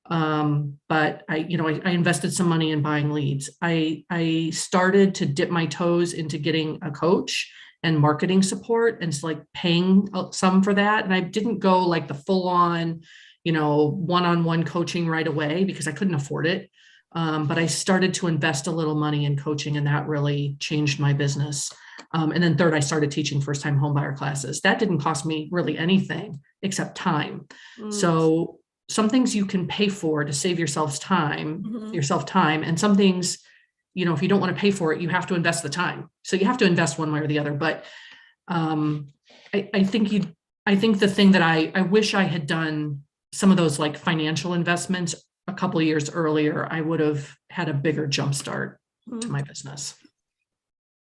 But I invested some money in buying leads. I started to dip my toes into getting a coach and marketing support, and it's like paying some for that. And I didn't go like the full on, one-on-one coaching right away because I couldn't afford it. But I started to invest a little money in coaching, and that really changed my business. And then third, I started teaching first-time homebuyer classes. That didn't cost me really anything except time. So some things you can pay for to save yourself time, and some things, if you don't want to pay for it, you have to invest the time. So you have to invest one way or the other. But I think the thing that I wish I had done some of those like financial investments a couple of years earlier, I would have had a bigger jump start to my business.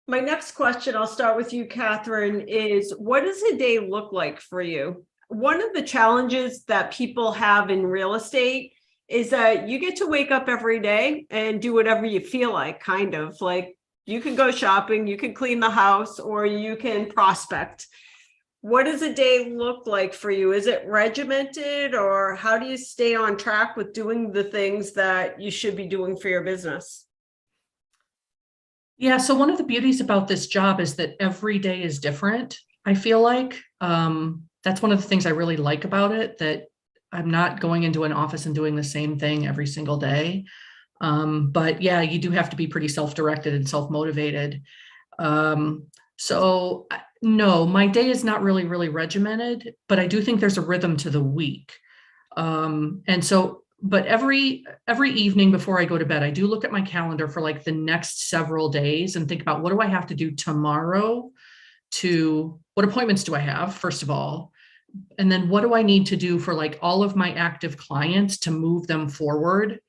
My next question, I'll start with you, Catherine, is what does a day look like for you? One of the challenges that people have in real estate is that you get to wake up every day and do whatever you feel like, kind of like you can go shopping, you can clean the house, or you can prospect. What does a day look like for you? Is it regimented, or how do you stay on track with doing the things that you should be doing for your business? Yeah, so one of the beauties about this job is that every day is different. I feel like that's one of the things I really like about it, that I'm not going into an office and doing the same thing every single day. But yeah, you do have to be pretty self-directed and self-motivated. So no, my day is not really regimented, but I do think there's a rhythm to the week. But every evening before I go to bed, I do look at my calendar for like the next several days and think about what do I have to do tomorrow, what appointments do I have, first of all, and then what do I need to do for like all of my active clients to move them forward?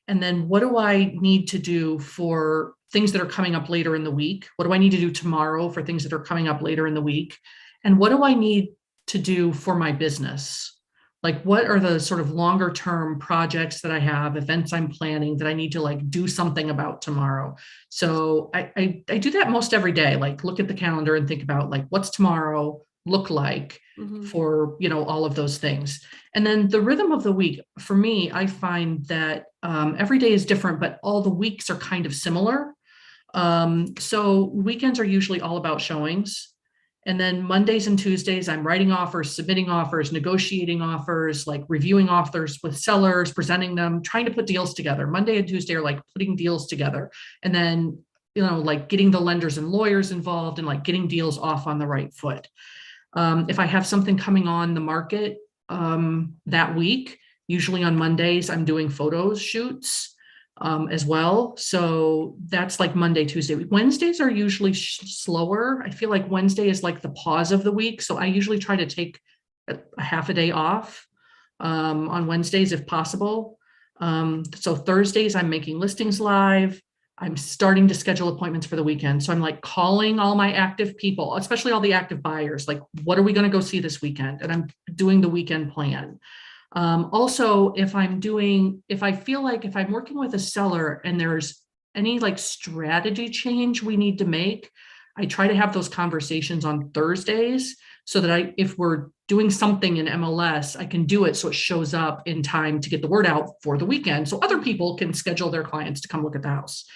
And then what do I need to do for things that are coming up later in the week? What do I need to do tomorrow for things that are coming up later in the week? And what do I need to do for my business? Like, what are the sort of longer term projects that I have, events I'm planning that I need to like do something about tomorrow? So I do that most every day, like look at the calendar and think about like, what's tomorrow look like for, all of those things. And then the rhythm of the week, for me, I find that every day is different, but all the weeks are kind of similar. So weekends are usually all about showings. And then Mondays and Tuesdays, I'm writing offers, submitting offers, negotiating offers, like reviewing offers with sellers, presenting them, trying to put deals together. Monday and Tuesday are like putting deals together. And then, like getting the lenders and lawyers involved and like getting deals off on the right foot. If I have something coming on the market that week, usually on Mondays, I'm doing photo shoots as well. So that's like Monday, Tuesday. Wednesdays are usually slower. I feel like Wednesday is like the pause of the week. So I usually try to take a half a day off on Wednesdays if possible. So Thursdays, I'm making listings live. I'm starting to schedule appointments for the weekend. So I'm like calling all my active people, especially all the active buyers, like, what are we going to go see this weekend? And I'm doing the weekend plan. Also, if I feel like if I'm working with a seller and there's any like strategy change we need to make, I try to have those conversations on Thursdays so that if we're doing something in MLS, I can do it so it shows up in time to get the word out for the weekend so other people can schedule their clients to come look at the house.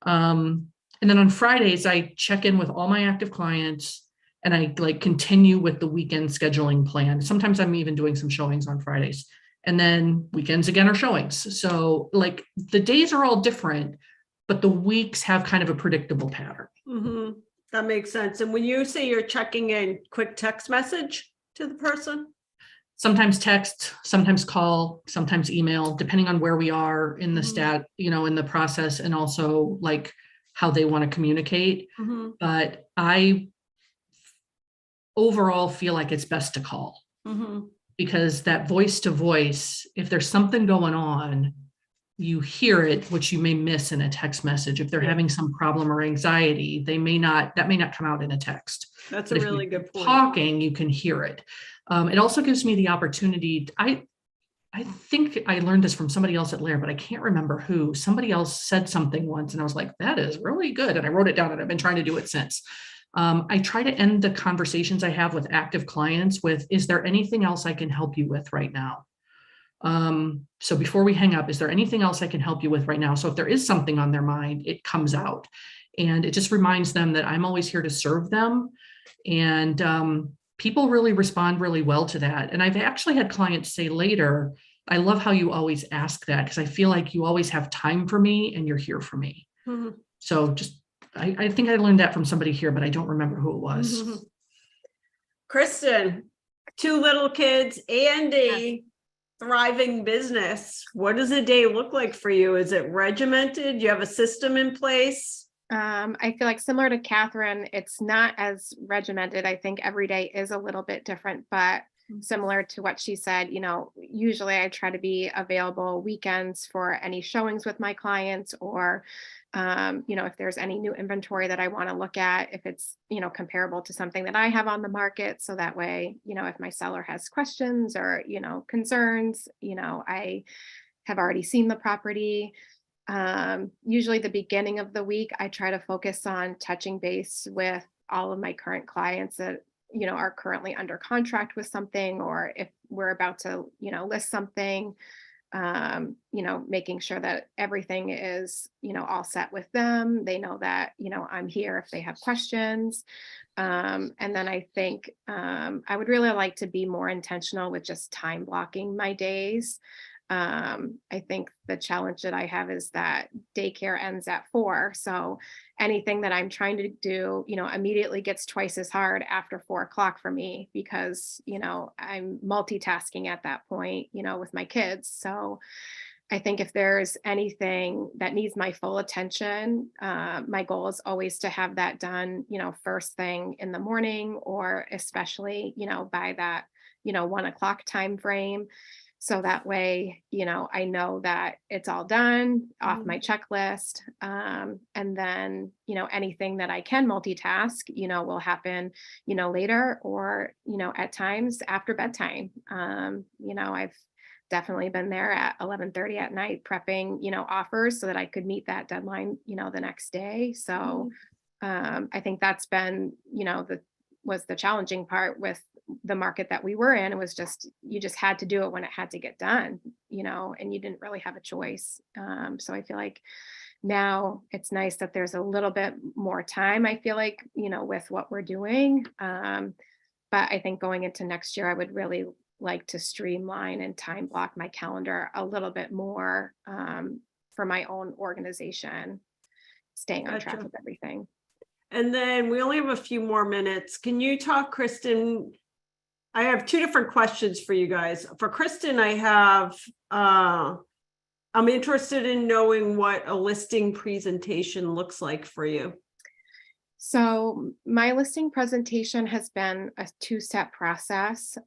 And then on Fridays, I check in with all my active clients and I like continue with the weekend scheduling plan. Sometimes I'm even doing some showings on Fridays. And then weekends again are showings. So like the days are all different, but the weeks have kind of a predictable pattern. Mm-hmm. That makes sense. And when you say you're checking in, quick text message to the person? Sometimes text, sometimes call, sometimes email, depending on where we are in the in the process, and also like how they want to communicate. Mm-hmm. But I overall feel like it's best to call, Mm-hmm. because that voice to voice, if there's something going on, you hear it, which you may miss in a text message. If they're having some problem or anxiety, that may not come out in a text. That's But a if really you're good point. talking, you can hear it. It also gives me the opportunity. I think I learned this from somebody else at Lair, but I can't remember who. Somebody else said something once, and I was like, that is really good. And I wrote it down, and I've been trying to do it since. I try to end the conversations I have with active clients with, is there anything else I can help you with right now? So before we hang up, is there anything else I can help you with right now? So if there is something on their mind, it comes out, and it just reminds them that I'm always here to serve them. And people really respond really well to that. And I've actually had clients say later, I love how you always ask that, because I feel like you always have time for me and you're here for me. Mm-hmm. So just, I think I learned that from somebody here, but I don't remember who it was. Mm-hmm. Kristen, 2 little kids and a thriving business. What does a day look like for you? Is it regimented? Do you have a system in place? I feel like similar to Catherine, it's not as regimented. I think every day is a little bit different, but similar to what she said, usually I try to be available weekends for any showings with my clients, or, if there's any new inventory that I want to look at, if it's, comparable to something that I have on the market. So that way, if my seller has questions or, concerns, I have already seen the property. Usually the beginning of the week, I try to focus on touching base with all of my current clients that, are currently under contract with something, or if we're about to, list something, making sure that everything is, all set with them. They know that, I'm here if they have questions. And then I think I would really like to be more intentional with just time blocking my days. I think the challenge that I have is that daycare ends at 4. So anything that I'm trying to do, immediately gets twice as hard after 4 o'clock for me, because, I'm multitasking at that point, with my kids. So I think if there's anything that needs my full attention, my goal is always to have that done, first thing in the morning, or especially, by that, 1 o'clock time frame. So that way, I know that it's all done off my checklist. And then, anything that I can multitask, will happen, later, or, at times after bedtime. I've definitely been there at 11:30 at night prepping, offers so that I could meet that deadline, the next day. So I think that's been, was the challenging part with the market that we were in. It was just, you just had to do it when it had to get done, and you didn't really have a choice. So I feel like now it's nice that there's a little bit more time, I feel like, with what we're doing. But I think going into next year, I would really like to streamline and time block my calendar a little bit more, for my own organization, staying on track Gotcha. with everything. And then we only have a few more minutes. Can you talk, Kristen? I have 2 different questions for you guys. For Kristen, I'm interested in knowing what a listing presentation looks like for you. So my listing presentation has been a 2-step process.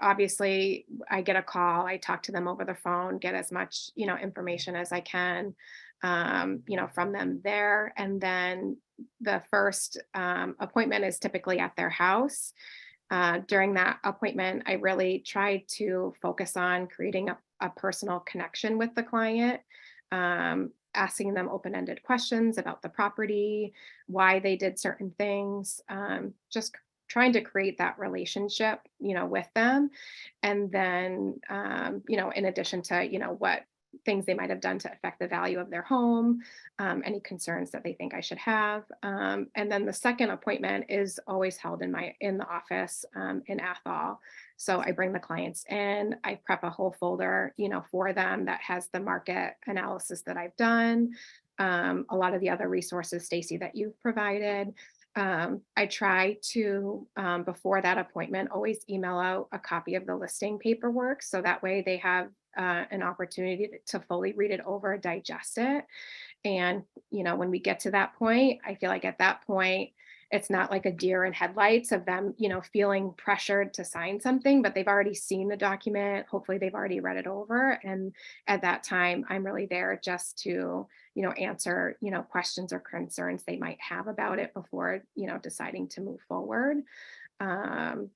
Obviously I get a call, I talk to them over the phone, get as much, information as I can, from them there. And then the first appointment is typically at their house. During that appointment, I really try to focus on creating a personal connection with the client, asking them open-ended questions about the property, why they did certain things, just trying to create that relationship, with them. And then, in addition to, what things they might have done to affect the value of their home, any concerns that they think I should have. And then the second appointment is always held in the office, in Athol. So I bring the clients in, I prep a whole folder, for them that has the market analysis that I've done. A lot of the other resources, Stacy, that you've provided. I try to, before that appointment, always email out a copy of the listing paperwork. So that way they have an opportunity to fully read it over, digest it. And, when we get to that point, I feel like at that point, it's not like a deer in headlights of them, feeling pressured to sign something, but they've already seen the document. Hopefully they've already read it over. And at that time, I'm really there just to, answer, questions or concerns they might have about it before, deciding to move forward. And,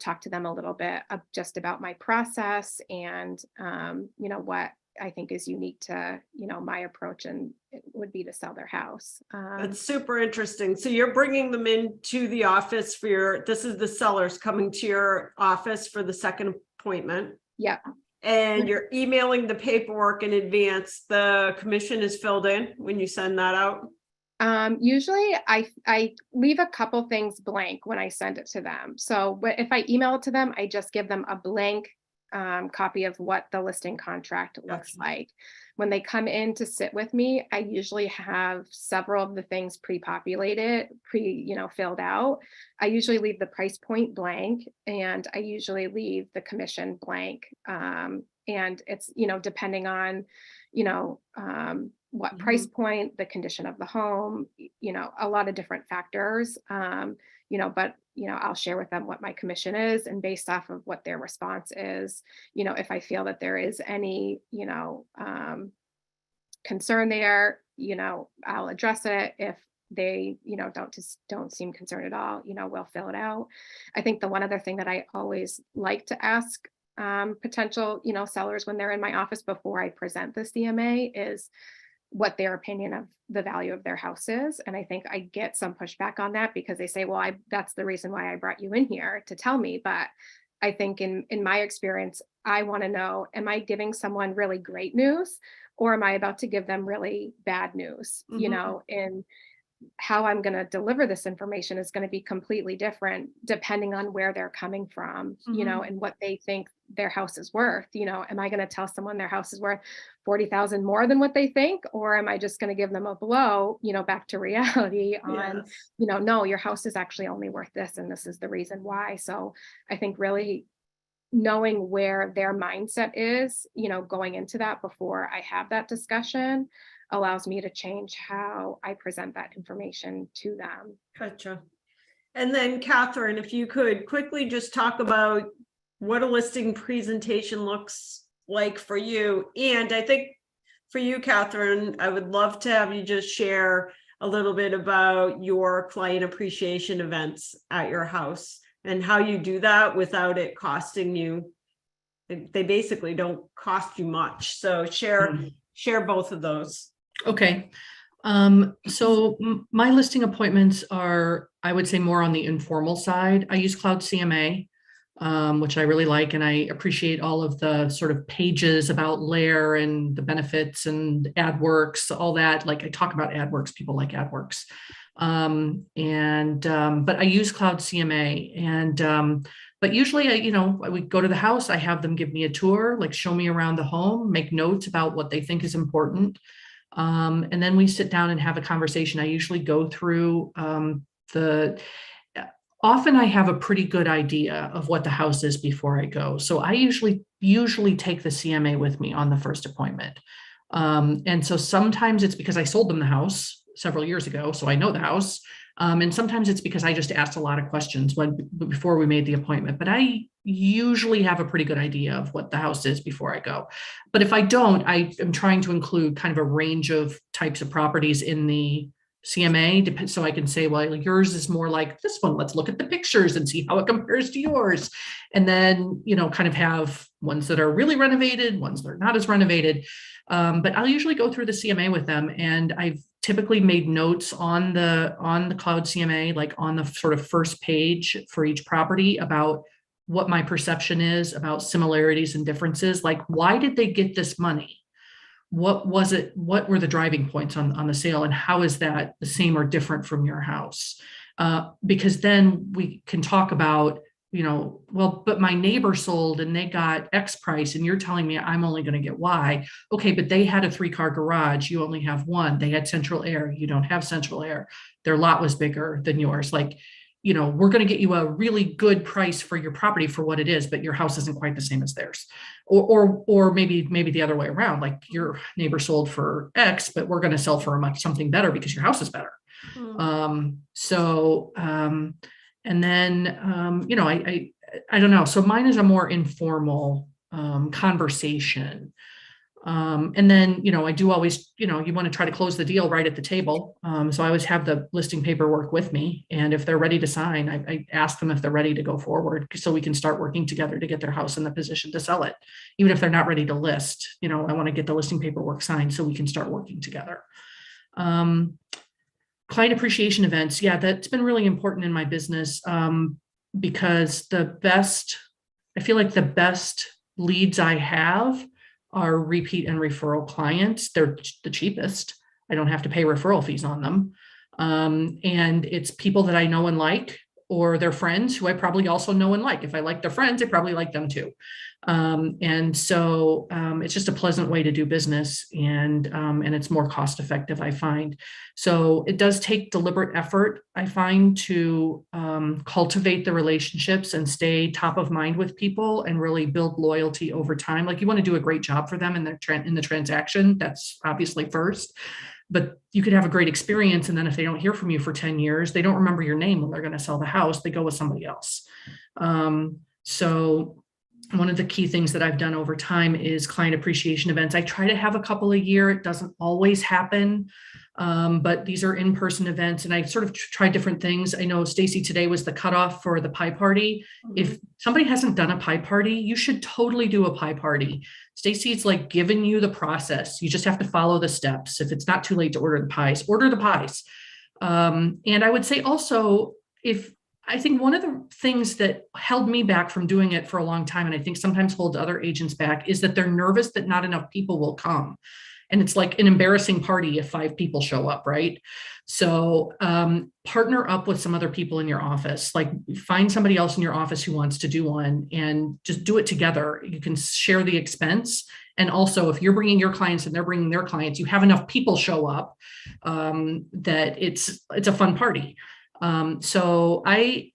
talk to them a little bit just about my process and, what I think is unique to, my approach and it would be to sell their house. That's super interesting. So you're bringing them into the office this is the sellers coming to your office for the second appointment. Yeah. And you're emailing the paperwork in advance. The commission is filled in when you send that out. Usually I leave a couple things blank when I send it to them. So if I email it to them, I just give them a blank copy of what the listing contract looks like. When they come in to sit with me, I usually have several of the things pre-populated, filled out. I usually leave the price point blank and I usually leave the commission blank. And it's, depending on, what price point, the condition of the home, a lot of different factors. But I'll share with them what my commission is, and based off of what their response is, if I feel that there is any, concern there, I'll address it. If they, don't seem concerned at all, we'll fill it out. I think the one other thing that I always like to ask potential, sellers when they're in my office before I present the CMA is what their opinion of the value of their house is. And I think I get some pushback on that because they say, well, that's the reason why I brought you in here to tell me. But I think in my experience, I want to know, am I giving someone really great news or am I about to give them really bad news? And how I'm going to deliver this information is going to be completely different depending on where they're coming from, and what they think their house is worth. Am I going to tell someone their house is worth 40,000 more than what they think, or am I just going to give them a blow, back to reality on, no, your house is actually only worth this, and this is the reason why. So I think really knowing where their mindset is, going into that before I have that discussion allows me to change how I present that information to them. Gotcha. And then Katherine, if you could quickly just talk about what a listing presentation looks like for you. And I think for you, Katherine, I would love to have you just share a little bit about your client appreciation events at your house and how you do that without it costing you. They basically don't cost you much. So share both of those. Okay. So my listing appointments are, I would say, more on the informal side. I use Cloud CMA, which I really like, and I appreciate all of the sort of pages about Lair and the benefits and AdWorks, all that. Like I talk about AdWorks, people like AdWorks. But I use Cloud CMA and, but usually we go to the house, I have them give me a tour, like show me around the home, make notes about what they think is important. And then we sit down and have a conversation. I usually go through often I have a pretty good idea of what the house is before I go. So I usually take the CMA with me on the first appointment. And so sometimes it's because I sold them the house several years ago, so I know the house. And sometimes it's because I just asked a lot of questions before we made the appointment, but I usually have a pretty good idea of what the house is before I go. But if I don't, I am trying to include kind of a range of types of properties in the CMA, so I can say, well, yours is more like this one. Let's look at the pictures and see how it compares to yours. And then, kind of have ones that are really renovated, ones that are not as renovated. But I'll usually go through the CMA with them. And I've typically made notes on the Cloud CMA, like on the sort of first page for each property about what my perception is about similarities and differences. Like, why did they get this money? What was it? What were the driving points on the sale? And how is that the same or different from your house? Because then we can talk about well, but my neighbor sold and they got X price and you're telling me I'm only going to get Y. Okay, but they had a 3-car garage. You only have one. They had central air. You don't have central air. Their lot was bigger than yours. Like, we're going to get you a really good price for your property for what it is, but your house isn't quite the same as theirs. Or maybe the other way around, like your neighbor sold for X, but we're going to sell for something better because your house is better. And then, I don't know. So mine is a more informal conversation. And then, I do always, you want to try to close the deal right at the table. So I always have the listing paperwork with me. And if they're ready to sign, I ask them if they're ready to go forward so we can start working together to get their house in the position to sell it. Even if they're not ready to list, I want to get the listing paperwork signed so we can start working together. Client appreciation events. Yeah, that's been really important in my business because I feel like the best leads I have are repeat and referral clients. They're the cheapest. I don't have to pay referral fees on them. And it's people that I know and like, or their friends who I probably also know and like. If I like their friends, I probably like them too. And so it's just a pleasant way to do business, and it's more cost effective, I find. So it does take deliberate effort, I find, to cultivate the relationships and stay top of mind with people and really build loyalty over time. Like, you want to do a great job for them in the transaction. That's obviously first. But you could have a great experience, and then if they don't hear from you for 10 years, they don't remember your name when they're going to sell the house. They go with somebody else. So one of the key things that I've done over time is client appreciation events. I try to have a couple a year. It doesn't always happen, but these are in-person events, and I sort of try different things. I know, Stacy, today was the cutoff for the pie party. If somebody hasn't done a pie party, you should totally do a pie party. Stacy's like giving you the process. You just have to follow the steps. If it's not too late to order the pies, order the pies. And I would say also, I think one of the things that held me back from doing it for a long time, and I think sometimes holds other agents back, is that they're nervous that not enough people will come. And it's like an embarrassing party if 5 people show up, right? So partner up with some other people in your office. Like, find somebody else in your office who wants to do one, and just do it together. You can share the expense. And also, if you're bringing your clients and they're bringing their clients, you have enough people show up that it's a fun party. So I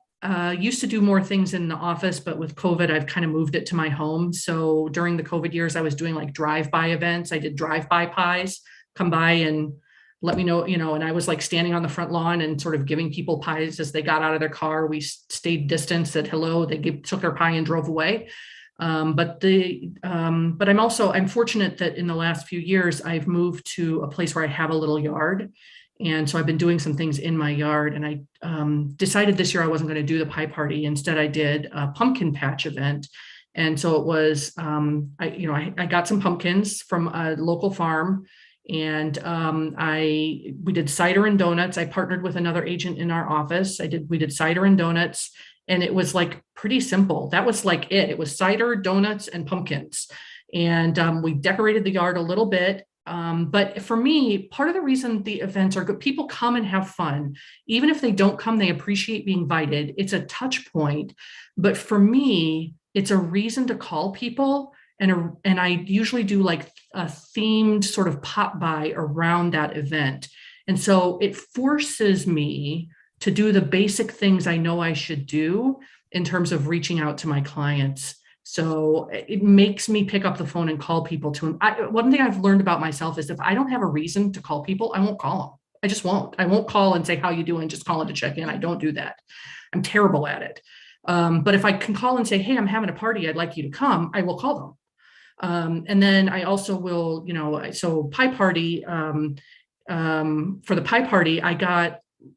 used to do more things in the office, but with COVID, I've kind of moved it to my home. So during the COVID years, I was doing like drive-by events. I did drive-by pies, come by and let me know, and I was like standing on the front lawn and sort of giving people pies as they got out of their car. We stayed distant, said hello, they took their pie and drove away. But I'm fortunate that in the last few years, I've moved to a place where I have a little yard. And so I've been doing some things in my yard, and I decided this year I wasn't going to do the pie party. Instead, I did a pumpkin patch event. And so it was, I got some pumpkins from a local farm, and we did cider and donuts. I partnered with another agent in our office. We did cider and donuts, and it was like pretty simple. That was like it. It was cider, donuts, and pumpkins. And we decorated the yard a little bit. But for me, part of the reason the events are good, people come and have fun. Even if they don't come, they appreciate being invited. It's a touch point. But for me, it's a reason to call people. And I usually do like a themed sort of pop by around that event. And so it forces me to do the basic things I know I should do in terms of reaching out to my clients. So it makes me pick up the phone and call people to them. One thing I've learned about myself is if I don't have a reason to call people, I won't call them. I just won't. I won't call and say, how you doing? Just call in to check in. I don't do that. I'm terrible at it. But if I can call and say, hey, I'm having a party, I'd like you to come, I will call them. And then I also will, so pie party, for the pie party,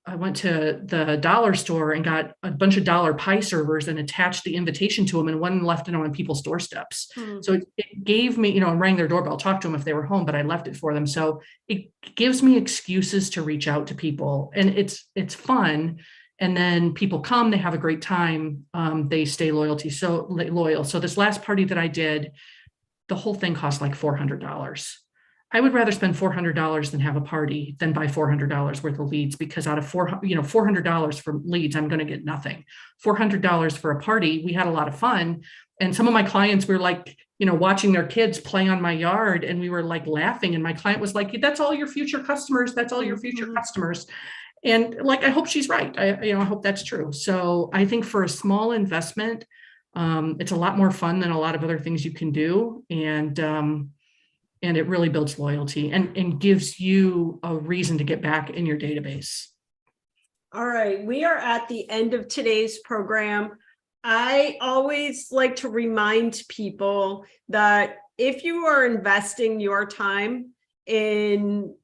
I went to the dollar store and got a bunch of dollar pie servers and attached the invitation to them, and one left it on people's doorsteps. So it gave me, and rang their doorbell, talked to them if they were home, but I left it for them. So it gives me excuses to reach out to people, and it's fun. And then people come, they have a great time. They stay loyal. So this last party that I did, the whole thing cost like $400. I would rather spend $400 than have a party than buy $400 worth of leads, because out of $400 for leads, I'm going to get nothing. $400 for a party. We had a lot of fun. And some of my clients were like, watching their kids play on my yard, and we were like laughing. And my client was like, that's all your future customers. That's all your future customers. And like, I hope she's right. I hope that's true. So I think for a small investment, it's a lot more fun than a lot of other things you can do. And it really builds loyalty and gives you a reason to get back in your database. All right, we are at the end of today's program. I always like to remind people that if you are investing your time into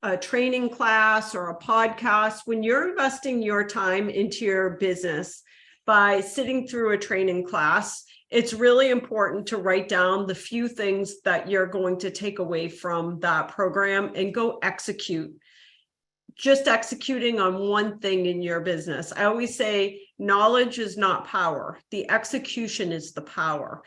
a training class or a podcast, when you're investing your time into your business by sitting through a training class, it's really important to write down the few things that you're going to take away from that program and go execute. Just executing on one thing in your business. I always say knowledge is not power. The execution is the power.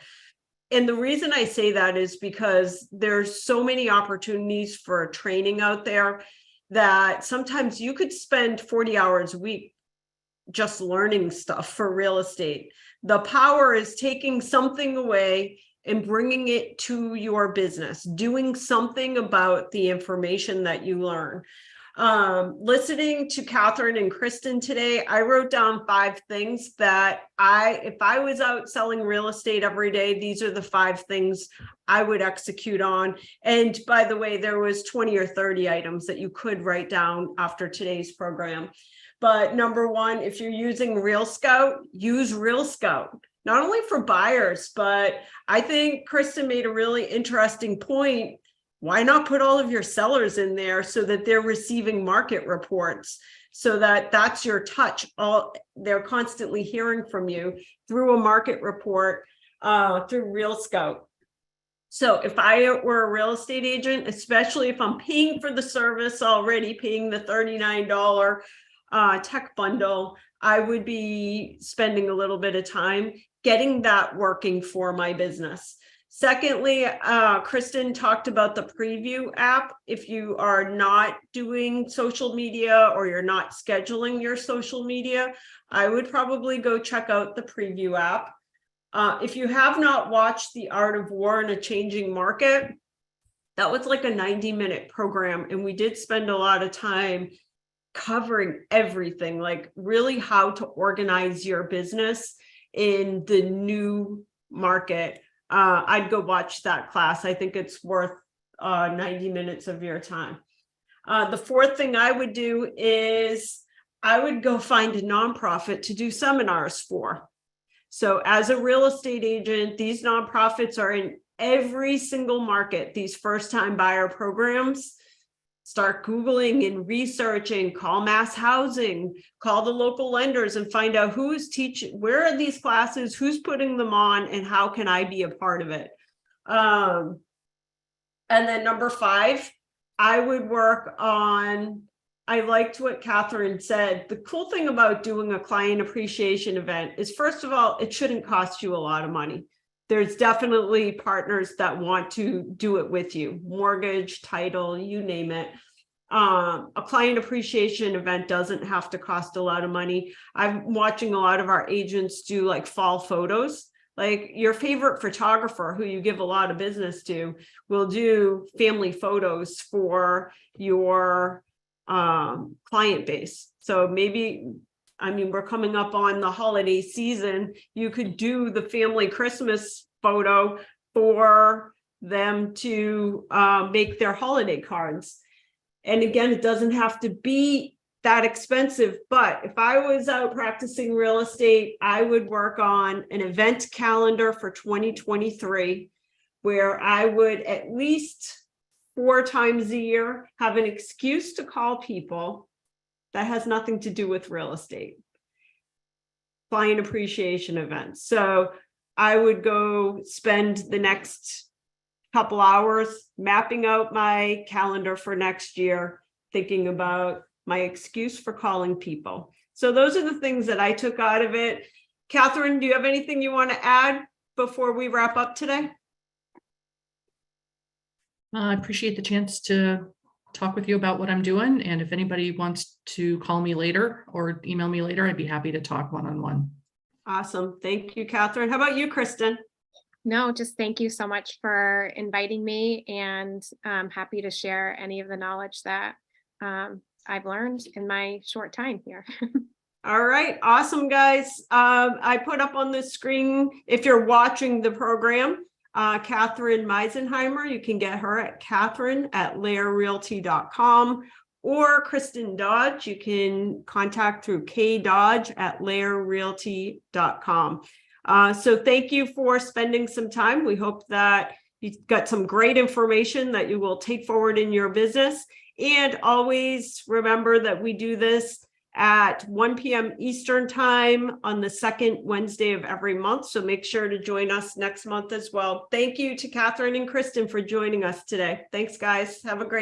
And the reason I say that is because there's so many opportunities for training out there that sometimes you could spend 40 hours a week just learning stuff for real estate. The power is taking something away and bringing it to your business, doing something about the information that you learn. Listening to Katherine and Kristen today, I wrote down 5 things that if I was out selling real estate every day, these are the 5 things I would execute on. And by the way, there was 20 or 30 items that you could write down after today's program. But number 1, if you're using Real Scout, use Real Scout, not only for buyers, but I think Kristen made a really interesting point. Why not put all of your sellers in there so that they're receiving market reports, so that that's your touch? They're constantly hearing from you through a market report, through Real Scout. So if I were a real estate agent, especially if I'm paying for the service already, paying the $39 tech bundle, I would be spending a little bit of time getting that working for my business. Secondly, Kristen talked about the preview app. If you are not doing social media or you're not scheduling your social media, I would probably go check out the preview app. If you have not watched The Art of War in a Changing Market, that was like a 90-minute program. And we did spend a lot of time covering everything, like really how to organize your business in the new market. I'd go watch that class. I think it's worth 90 minutes of your time. The 4th thing I would do is I would go find a nonprofit to do seminars for. So as a real estate agent, these nonprofits are in every single market, these first-time buyer programs. Start Googling and researching, call Mass Housing, call the local lenders and find out who's teaching, where are these classes, who's putting them on, and how can I be a part of it? And then number 5, I would work on, I liked what Katherine said. The cool thing about doing a client appreciation event is, first of all, it shouldn't cost you a lot of money. There's definitely partners that want to do it with you, mortgage, title, you name it. A client appreciation event doesn't have to cost a lot of money. I'm watching a lot of our agents do like fall photos. Like your favorite photographer who you give a lot of business to will do family photos for your client base. So maybe, I mean, we're coming up on the holiday season. You could do the family Christmas photo for them to make their holiday cards. And again, it doesn't have to be that expensive, but if I was out practicing real estate, I would work on an event calendar for 2023, where I would at least 4 times a year have an excuse to call people that has nothing to do with real estate. Client appreciation events. So I would go spend the next couple hours mapping out my calendar for next year, thinking about my excuse for calling people. So those are the things that I took out of it. Katherine, do you have anything you want to add before we wrap up today? I appreciate the chance to talk with you about what I'm doing. And if anybody wants to call me later or email me later, I'd be happy to talk one-on-one. Awesome. Thank you, Catherine. How about you, Kristen? No, just thank you so much for inviting me, and I'm happy to share any of the knowledge that I've learned in my short time here. All right, awesome, guys. I put up on the screen, if you're watching the program, Katherine Meisenheimer. You can get her at Katherine@lairrealty.com, or Kristen Dodge. You can contact through kdodge@lairrealty.com. So thank you for spending some time. We hope that you got some great information that you will take forward in your business. And always remember that we do this at 1 p.m. Eastern time on the second Wednesday of every month. So make sure to join us next month as well. Thank you to Katherine and Kristen for joining us today. Thanks, guys. Have a great